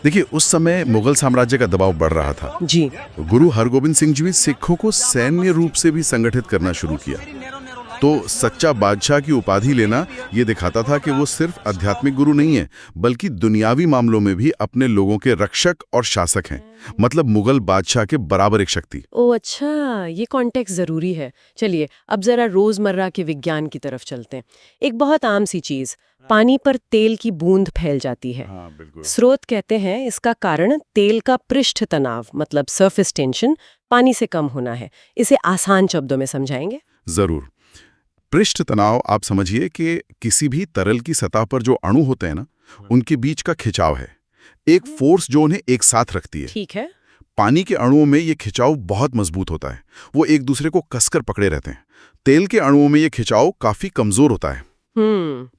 देखिए, उस समय मुगल साम्राज्य का दबाव बढ़ रहा था जी। गुरु हरगोबिंद सिंह जी ने सिखों को सैन्य रूप से भी संगठित करना शुरू किया। तो सच्चा बादशाह की उपाधि लेना ये दिखाता था कि वो सिर्फ आध्यात्मिक गुरु नहीं है, बल्कि दुनियावी मामलों में भी अपने लोगों के रक्षक और शासक हैं। मतलब मुगल बादशाह के बराबर एक शक्ति। ओह अच्छा, ये कॉन्टेक्स्ट जरूरी है। चलिए अब जरा रोजमर्रा के विज्ञान की तरफ चलते हैं। एक बहुत आम सी चीज, पानी पर तेल की बूंद फैल जाती है। हाँ, बिल्कुल। स्रोत कहते हैं इसका कारण तेल का पृष्ठ तनाव, मतलब सरफेस टेंशन, पानी से कम होना है। इसे आसान शब्दों में समझाएंगे? जरूर। पृष्ठ तनाव आप समझिए कि किसी भी तरल की सतह पर जो अणु होते हैं ना, उनके बीच का खिंचाव है, एक फोर्स जो उन्हें एक साथ रखती है। ठीक है। पानी के अणुओं में ये खिंचाव बहुत मजबूत होता है, वो एक दूसरे को कसकर पकड़े रहते हैं। तेल के अणुओं में ये खिंचाव काफी कमजोर होता है।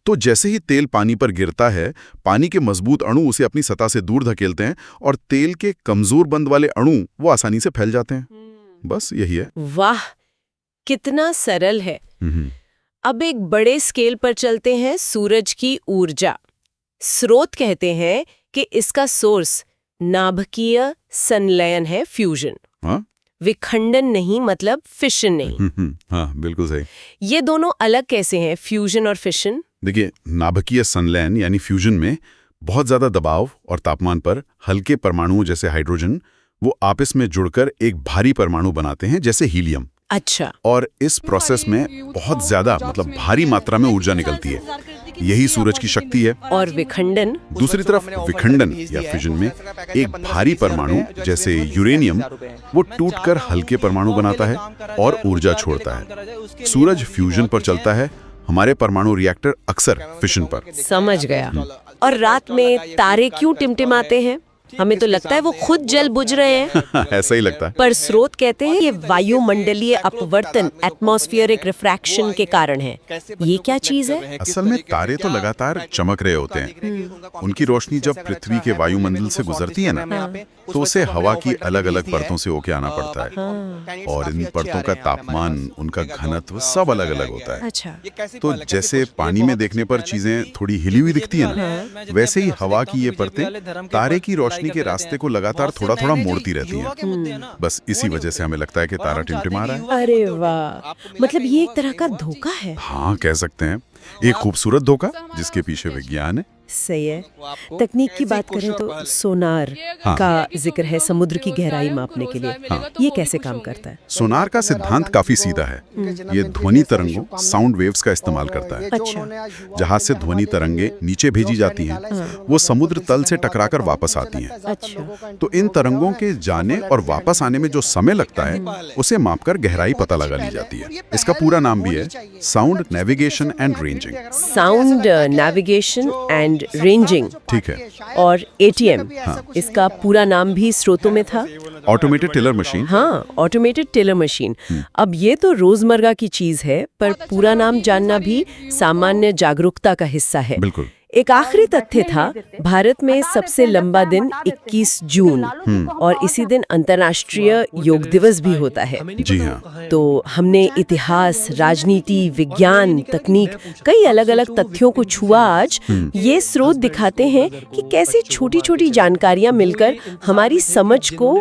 तो जैसे ही तेल पानी पर गिरता है, पानी के मजबूत अणु उसे अपनी सतह से दूर धकेलते हैं और तेल के कमजोर बंद वाले अणु वो आसानी से फैल जाते हैं। बस यही है। वाह, कितना सरल है। अब एक बड़े स्केल पर चलते हैं, सूरज की ऊर्जा। स्रोत कहते हैं कि इसका सोर्स नाभिकीय संलयन है, फ्यूजन। हाँ? विखंडन नहीं, मतलब फिशन नहीं। हाँ, बिल्कुल सही। ये दोनों अलग कैसे हैं, फ्यूजन और फिशन? देखिए, नाभिकीय संलयन यानी फ्यूजन में बहुत ज्यादा दबाव और तापमान पर हल्के परमाणु जैसे हाइड्रोजन वो आपस में जुड़कर एक भारी परमाणु बनाते हैं, जैसे हीलियम। अच्छा। और इस प्रोसेस में बहुत ज्यादा मतलब भारी मात्रा में ऊर्जा निकलती है। यही सूरज की शक्ति है। और विखंडन? दूसरी तरफ विखंडन या फिजन में एक भारी परमाणु जैसे यूरेनियम वो टूटकर हल्के परमाणु बनाता है और ऊर्जा छोड़ता है। सूरज फ्यूजन पर चलता है, हमारे परमाणु रिएक्टर अक्सर फिशन पर। समझ गया। और रात में तारे क्यों टिमटिमाते हैं? हमें तो लगता है वो खुद जल बुझ रहे हैं। ऐसा ही लगता है। पर स्रोत कहते हैं ये वायुमंडलीय अपवर्तन, एटमॉस्फेरिक रिफ्रैक्शन के कारण है। ये क्या चीज है? असल में तारे तो लगातार चमक रहे होते हैं। उनकी रोशनी जब पृथ्वी के वायुमंडल से गुजरती है ना, तो उसे हवा की अलग अलग परतों से होके आना पड़ता है। और इन परतों का तापमान, उनका घनत्व सब अलग अलग होता है। अच्छा। तो जैसे पानी में देखने पर चीजें थोड़ी हिली हुई दिखती है ना, वैसे ही हवा की ये परतें तारे की रोशनी के रास्ते को लगातार थोड़ा थोड़ा मोड़ती रहती हैं। बस इसी वजह से हमें लगता है कि तारा टिमटिमा रहा है। अरे वाह, मतलब ये एक तरह का धोखा है। हाँ, कह सकते हैं। एक खूबसूरत धोखा जिसके पीछे विज्ञान है। सही है। तकनीक की बात करें तो सोनार का जिक्र है समुद्र की गहराई मापने के लिए। ये कैसे काम करता है? सोनार का सिद्धांत काफी सीधा है। ये ध्वनि तरंगों, साउंड वेव्स का इस्तेमाल करता है। अच्छा। जहाज से ध्वनि तरंगे नीचे भेजी जाती हैं, वो समुद्र तल से टकराकर वापस आती हैं। अच्छा। तो इन तरंगों के जाने और वापस आने में जो समय लगता है, उसे मापकर गहराई पता लगा ली जाती है। इसका पूरा नाम भी है sound navigation and ranging. Sound navigation and ranging. ठीक है। और एटीएम, इसका पूरा नाम भी स्रोतों में था। Automated teller machine. हाँ, ऑटोमेटेड टेलर मशीन। अब ये तो रोजमर्रा की चीज है, पर पूरा नाम जानना भी सामान्य जागरूकता का हिस्सा है। बिल्कुल। एक आखिरी तथ्य था, भारत में सबसे लंबा दिन 21 जून और इसी दिन अंतर्राष्ट्रीय योग दिवस भी होता है। जी हाँ। तो हमने इतिहास, राजनीति, विज्ञान, तकनीक, कई अलग अलग तथ्यों को छुआ आज। ये स्रोत दिखाते हैं कि कैसे छोटी छोटी जानकारियां मिलकर हमारी समझ को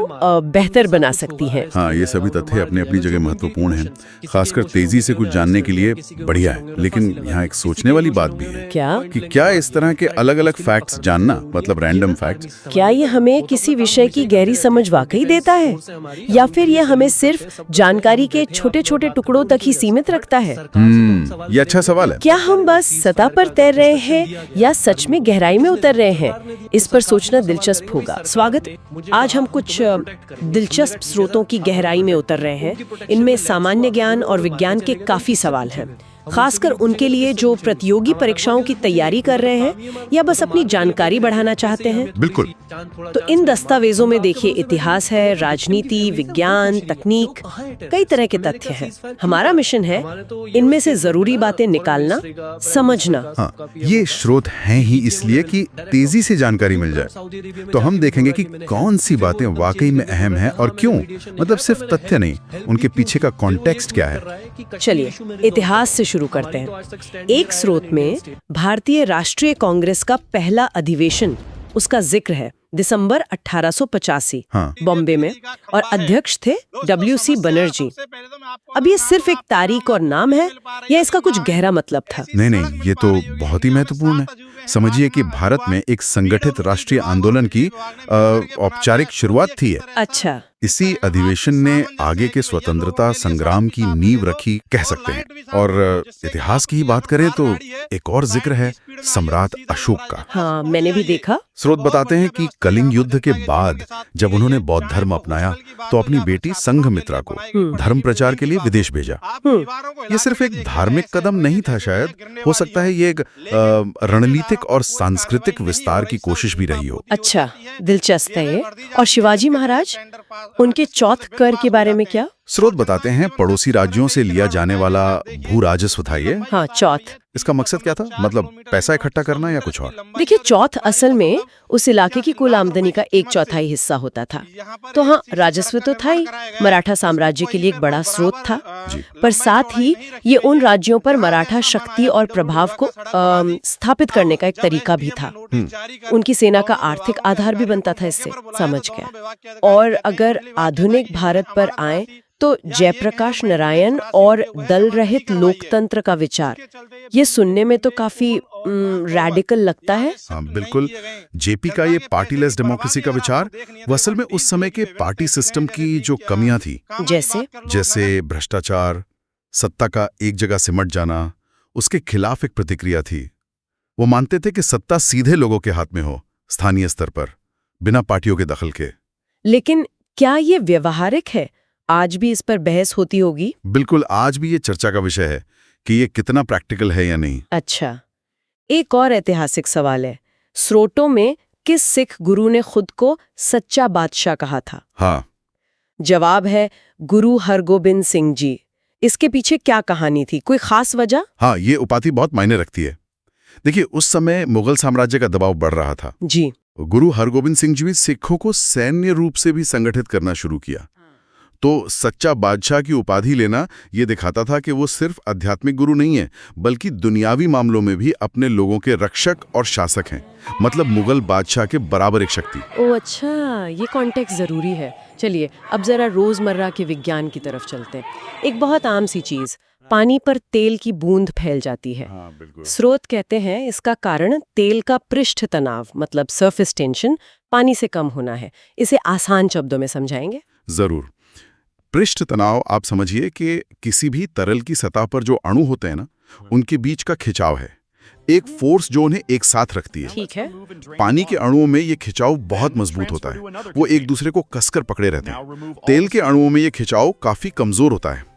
बेहतर बना सकती हैं। हाँ, ये सभी तथ्य अपनी अपनी जगह महत्वपूर्ण हैं। खासकर तेजी से कुछ जानने के लिए बढ़िया है। लेकिन यहाँ एक सोचने वाली बात भी है। क्या इस तरह के अलग अलग फैक्ट्स जानना, मतलब रैंडम फैक्ट्स, क्या ये हमें किसी विषय की गहरी समझ वाकई देता है, या फिर ये हमें सिर्फ जानकारी के छोटे छोटे टुकड़ों तक ही सीमित रखता है? ये अच्छा सवाल है। क्या हम बस सतह पर तैर रहे हैं या सच में गहराई में उतर रहे हैं? इस पर सोचना दिलचस्प होगा। स्वागत। आज हम कुछ दिलचस्प स्रोतों की गहराई में उतर रहे हैं। इनमें सामान्य ज्ञान और विज्ञान के काफी सवाल हैं, खासकर उनके लिए जो प्रतियोगी परीक्षाओं की तैयारी कर रहे हैं या बस अपनी जानकारी बढ़ाना चाहते हैं। बिल्कुल। तो इन दस्तावेजों में देखिए, इतिहास है, राजनीति, विज्ञान, तकनीक, कई तरह के तथ्य हैं। हमारा मिशन है इनमें से जरूरी बातें निकालना, समझना। हाँ, ये स्रोत हैं ही इसलिए कि तेजी से जानकारी मिल जाए। तो हम देखेंगे कि कौन सी बातें वाकई में अहम हैं और क्यों। मतलब सिर्फ तथ्य नहीं, उनके पीछे का कॉन्टेक्स्ट क्या है। चलिए इतिहास से शुरू करते हैं। एक स्रोत में भारतीय राष्ट्रीय कांग्रेस का पहला अधिवेशन, उसका जिक्र है दिसंबर 1885 बॉम्बे में, और अध्यक्ष थे WC बनर्जी। अब ये सिर्फ एक तारीख और नाम है या इसका कुछ गहरा मतलब था? नहीं, ये तो बहुत ही महत्वपूर्ण है। समझिए कि भारत में एक संगठित राष्ट्रीय आंदोलन की औपचारिक शुरुआत थी। अच्छा। इसी अधिवेशन ने आगे के स्वतंत्रता संग्राम की नींव रखी, कह सकते हैं। और इतिहास की ही बात करें तो एक और जिक्र है सम्राट अशोक का। हाँ, मैंने भी देखा। स्रोत बताते हैं कि कलिंग युद्ध के बाद जब उन्होंने बौद्ध धर्म अपनाया तो अपनी बेटी संघमित्रा को धर्म प्रचार के लिए विदेश भेजा। ये सिर्फ एक धार्मिक कदम नहीं था, शायद हो सकता है ये एक रणनीतिक और सांस्कृतिक विस्तार की कोशिश भी रही हो। अच्छा, दिलचस्प है ये। और शिवाजी महाराज, उनके चौथ कर के बारे में क्या? स्रोत बताते हैं पड़ोसी राज्यों से लिया जाने वाला भू राजस्व था ये। हाँ, चौथ। इसका मकसद क्या था? मतलब पैसा इकट्ठा करना या कुछ और? देखिए, चौथ असल में उस इलाके की कुल आमदनी का 1/4 हिस्सा होता था। तो हाँ, राजस्व तो था ही, मराठा साम्राज्य के लिए एक बड़ा स्रोत था। पर साथ ही ये उन राज्यों पर मराठा शक्ति और प्रभाव को स्थापित करने का एक तरीका भी था। उनकी सेना का आर्थिक आधार भी बनता था इससे, समझ गया। और अगर आधुनिक भारत पर आए तो जयप्रकाश नारायण और दल रहित लोकतंत्र का विचार, ये सुनने में तो काफी रैडिकल लगता है। हाँ बिल्कुल। जेपी का ये पार्टीलेस डेमोक्रेसी का विचार वो असल में उस समय के पार्टी सिस्टम की जो कमियां थी, जैसे भ्रष्टाचार, सत्ता का एक जगह सिमट जाना, उसके खिलाफ एक प्रतिक्रिया थी। वो मानते थे कि सत्ता सीधे लोगों के हाथ में हो, स्थानीय स्तर पर, बिना पार्टियों के दखल के। लेकिन क्या ये व्यवहारिक है? आज भी इस पर बहस होती होगी। बिल्कुल, आज भी ये चर्चा का विषय है कि ये कितना प्रैक्टिकल है या नहीं। अच्छा, एक और ऐतिहासिक सवाल है, स्रोतों में किस सिख गुरु ने खुद को सच्चा बादशाह कहा था? हाँ, जवाब है गुरु हरगोबिंद सिंह जी। इसके पीछे क्या कहानी थी, कोई खास वजह? हाँ, ये उपाधि बहुत मायने रखती है। देखिए, उस समय मुगल साम्राज्य का दबाव बढ़ रहा था जी। गुरु हरगोबिंद सिंह जी भी सिखों को सैन्य रूप से भी संगठित करना शुरू किया। तो सच्चा बादशाह की उपाधि लेना ये दिखाता था कि वो सिर्फ आध्यात्मिक गुरु नहीं है, बल्कि दुनियावी मामलों में भी अपने लोगों के रक्षक और शासक हैं। मतलब मुगल बादशाह के बराबर एक शक्ति। ओह अच्छा, ये कॉन्टेक्स्ट जरूरी है। चलिए अब जरा रोजमर्रा के विज्ञान की तरफ चलते हैं। एक बहुत आम सी चीज, पानी पर तेल की बूंद फैल जाती है। हाँ, बिल्कुल। स्रोत कहते हैं इसका कारण तेल का पृष्ठ तनाव, मतलब सरफेस टेंशन, पानी से कम होना है। इसे आसान शब्दों में समझाएंगे? जरूर। पृष्ठ तनाव आप समझिए कि किसी भी तरल की सतह पर जो अणु होते हैं ना, उनके बीच का खिंचाव है, एक फोर्स जो उन्हें एक साथ रखती है। ठीक है। पानी के अणुओं में ये खिंचाव बहुत मजबूत होता है, वो एक दूसरे को कसकर पकड़े रहते हैं। तेल के अणुओं में ये खिंचाव काफी कमजोर होता है।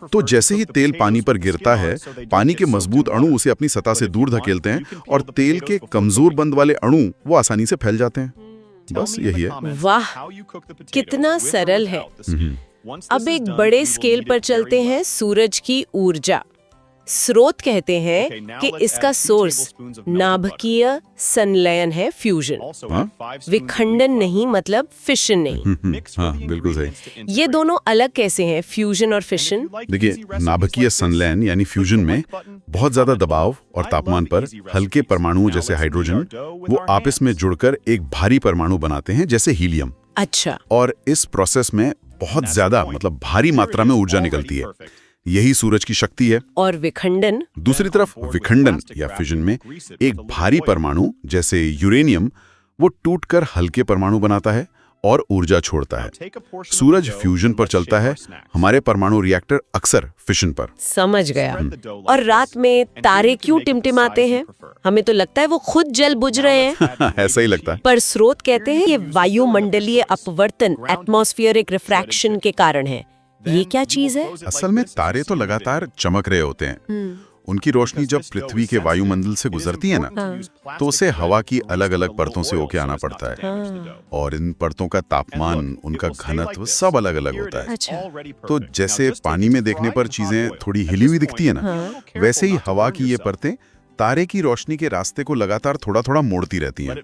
तो जैसे ही तेल पानी पर गिरता है, पानी के मजबूत अणु उसे अपनी सतह से दूर धकेलते हैं और तेल के कमजोर बंद वाले अणु वो आसानी से फैल जाते हैं। बस यही है। वाह, कितना सरल है। अब एक बड़े स्केल पर चलते हैं, सूरज की ऊर्जा। स्रोत कहते हैं कि इसका सोर्स नाभिकीय संलयन है, फ्यूजन। विखंडन नहीं, मतलब फिशन नहीं। हाँ, बिल्कुल सही। ये दोनों अलग कैसे हैं, फ्यूजन और फिशन? देखिए, नाभिकीय संलयन यानी फ्यूजन में बहुत ज्यादा दबाव और तापमान पर हल्के परमाणु जैसे हाइड्रोजन वो आपस में जुड़कर एक भारी परमाणु बनाते हैं, जैसे हीलियम। अच्छा। और इस प्रोसेस में बहुत ज्यादा, मतलब भारी मात्रा में ऊर्जा निकलती है। यही सूरज की शक्ति है। और विखंडन? दूसरी तरफ विखंडन या फिजन में एक भारी परमाणु जैसे यूरेनियम वो टूटकर हल्के परमाणु बनाता है और ऊर्जा छोड़ता है। सूरज फ्यूजन पर चलता है, हमारे परमाणु रिएक्टर अक्सर फिशन पर। समझ गया। और रात में तारे क्यों टिमटिमाते हैं? हमें तो लगता है वो खुद जल बुझ रहे हैं। ऐसा ही लगता है। पर स्रोत कहते हैं ये वायुमंडलीय अपवर्तन, एटमॉस्फेरिक रिफ्रैक्शन के कारण है। ये क्या चीज है? असल में तारे तो लगातार चमक रहे होते हैं। उनकी रोशनी जब पृथ्वी के वायुमंडल से गुजरती है ना, तो उसे हवा की अलग अलग परतों से होके आना पड़ता है। और इन परतों का तापमान, उनका घनत्व सब अलग अलग होता है। अच्छा। तो जैसे पानी में देखने पर चीजें थोड़ी हिली हुई दिखती है ना, वैसे ही हवा की ये परतें तारे की रोशनी के रास्ते को लगातार थोड़ा थोड़ा मोड़ती रहती हैं।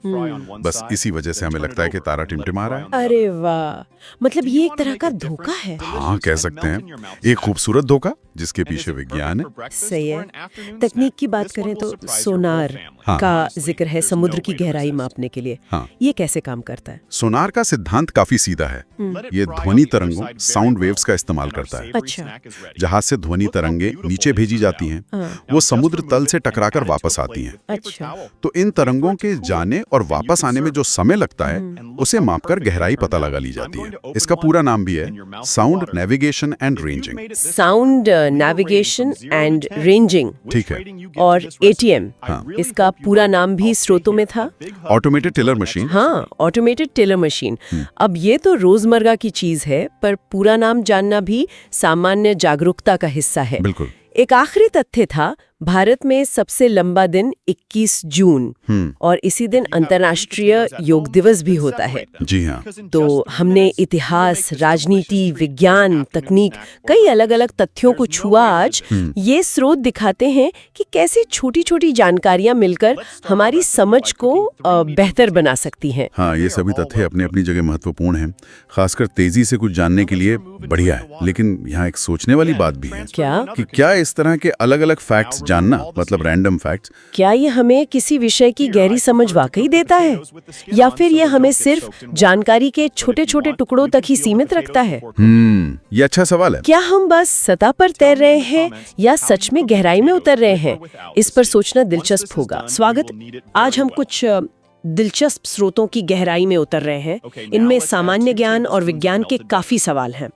बस इसी वजह से हमें लगता है कि तारा टिमटिमा रहा है। अरे वाह, मतलब ये एक तरह का धोखा है। हाँ, कह सकते हैं। एक खूबसूरत धोखा जिसके पीछे विज्ञान है। सही है। तकनीक की बात करें तो सोनार का जिक्र है समुद्र की गहराई मापने के लिए। ये कैसे काम करता है? सोनार का सिद्धांत काफी सीधा है। ये ध्वनि तरंगों, साउंड वेव्स का इस्तेमाल करता है। अच्छा। जहाज से ध्वनि तरंगे नीचे भेजी जाती हैं, वो समुद्र तल से टकराकर वापस आती हैं। अच्छा। तो इन तरंगों के जाने और वापस आने में जो समय लगता है, उसे मापकर गहराई पता लगा ली जाती है। इसका पूरा नाम भी है sound navigation and ranging. Sound navigation and ranging. ठीक है। और ATM, इसका पूरा नाम भी स्रोतों में था? Automated teller machine. हाँ, ऑटोमेटेड टेलर मशीन। अब ये तो रोजमर्रा की चीज है, पर पूरा नाम जानना भी सामान्य जागरूकता का हिस्सा है। बिल्कुल। एक आखिरी तथ्य था, भारत में सबसे लंबा दिन 21 जून और इसी दिन अंतर्राष्ट्रीय योग दिवस भी होता है। जी हाँ। तो हमने इतिहास, राजनीति, विज्ञान, तकनीक, कई अलग अलग तथ्यों को छुआ आज। ये स्रोत दिखाते हैं कि कैसे छोटी छोटी जानकारियां मिलकर हमारी समझ को बेहतर बना सकती हैं। हाँ, ये सभी तथ्य अपनी अपनी जगह महत्वपूर्ण हैं, खासकर तेजी से कुछ जानने के लिए बढ़िया है। लेकिन यहाँ एक सोचने वाली बात भी है। क्या? कि क्या इस तरह के अलग अलग फैक्ट्स जानना, मतलब रैंडम फैक्ट्स, क्या ये हमें किसी विषय की गहरी समझ वाकई देता है, या फिर ये हमें सिर्फ जानकारी के छोटे छोटे टुकड़ों तक ही सीमित रखता है? ये अच्छा सवाल है। क्या हम बस सतह पर तैर रहे हैं या सच में गहराई में उतर रहे हैं? इस पर सोचना दिलचस्प होगा। स्वागत। आज हम कुछ दिलचस्प स्रोतों की गहराई में उतर रहे हैं। इनमें सामान्य ज्ञान और विज्ञान के काफी सवाल हैं।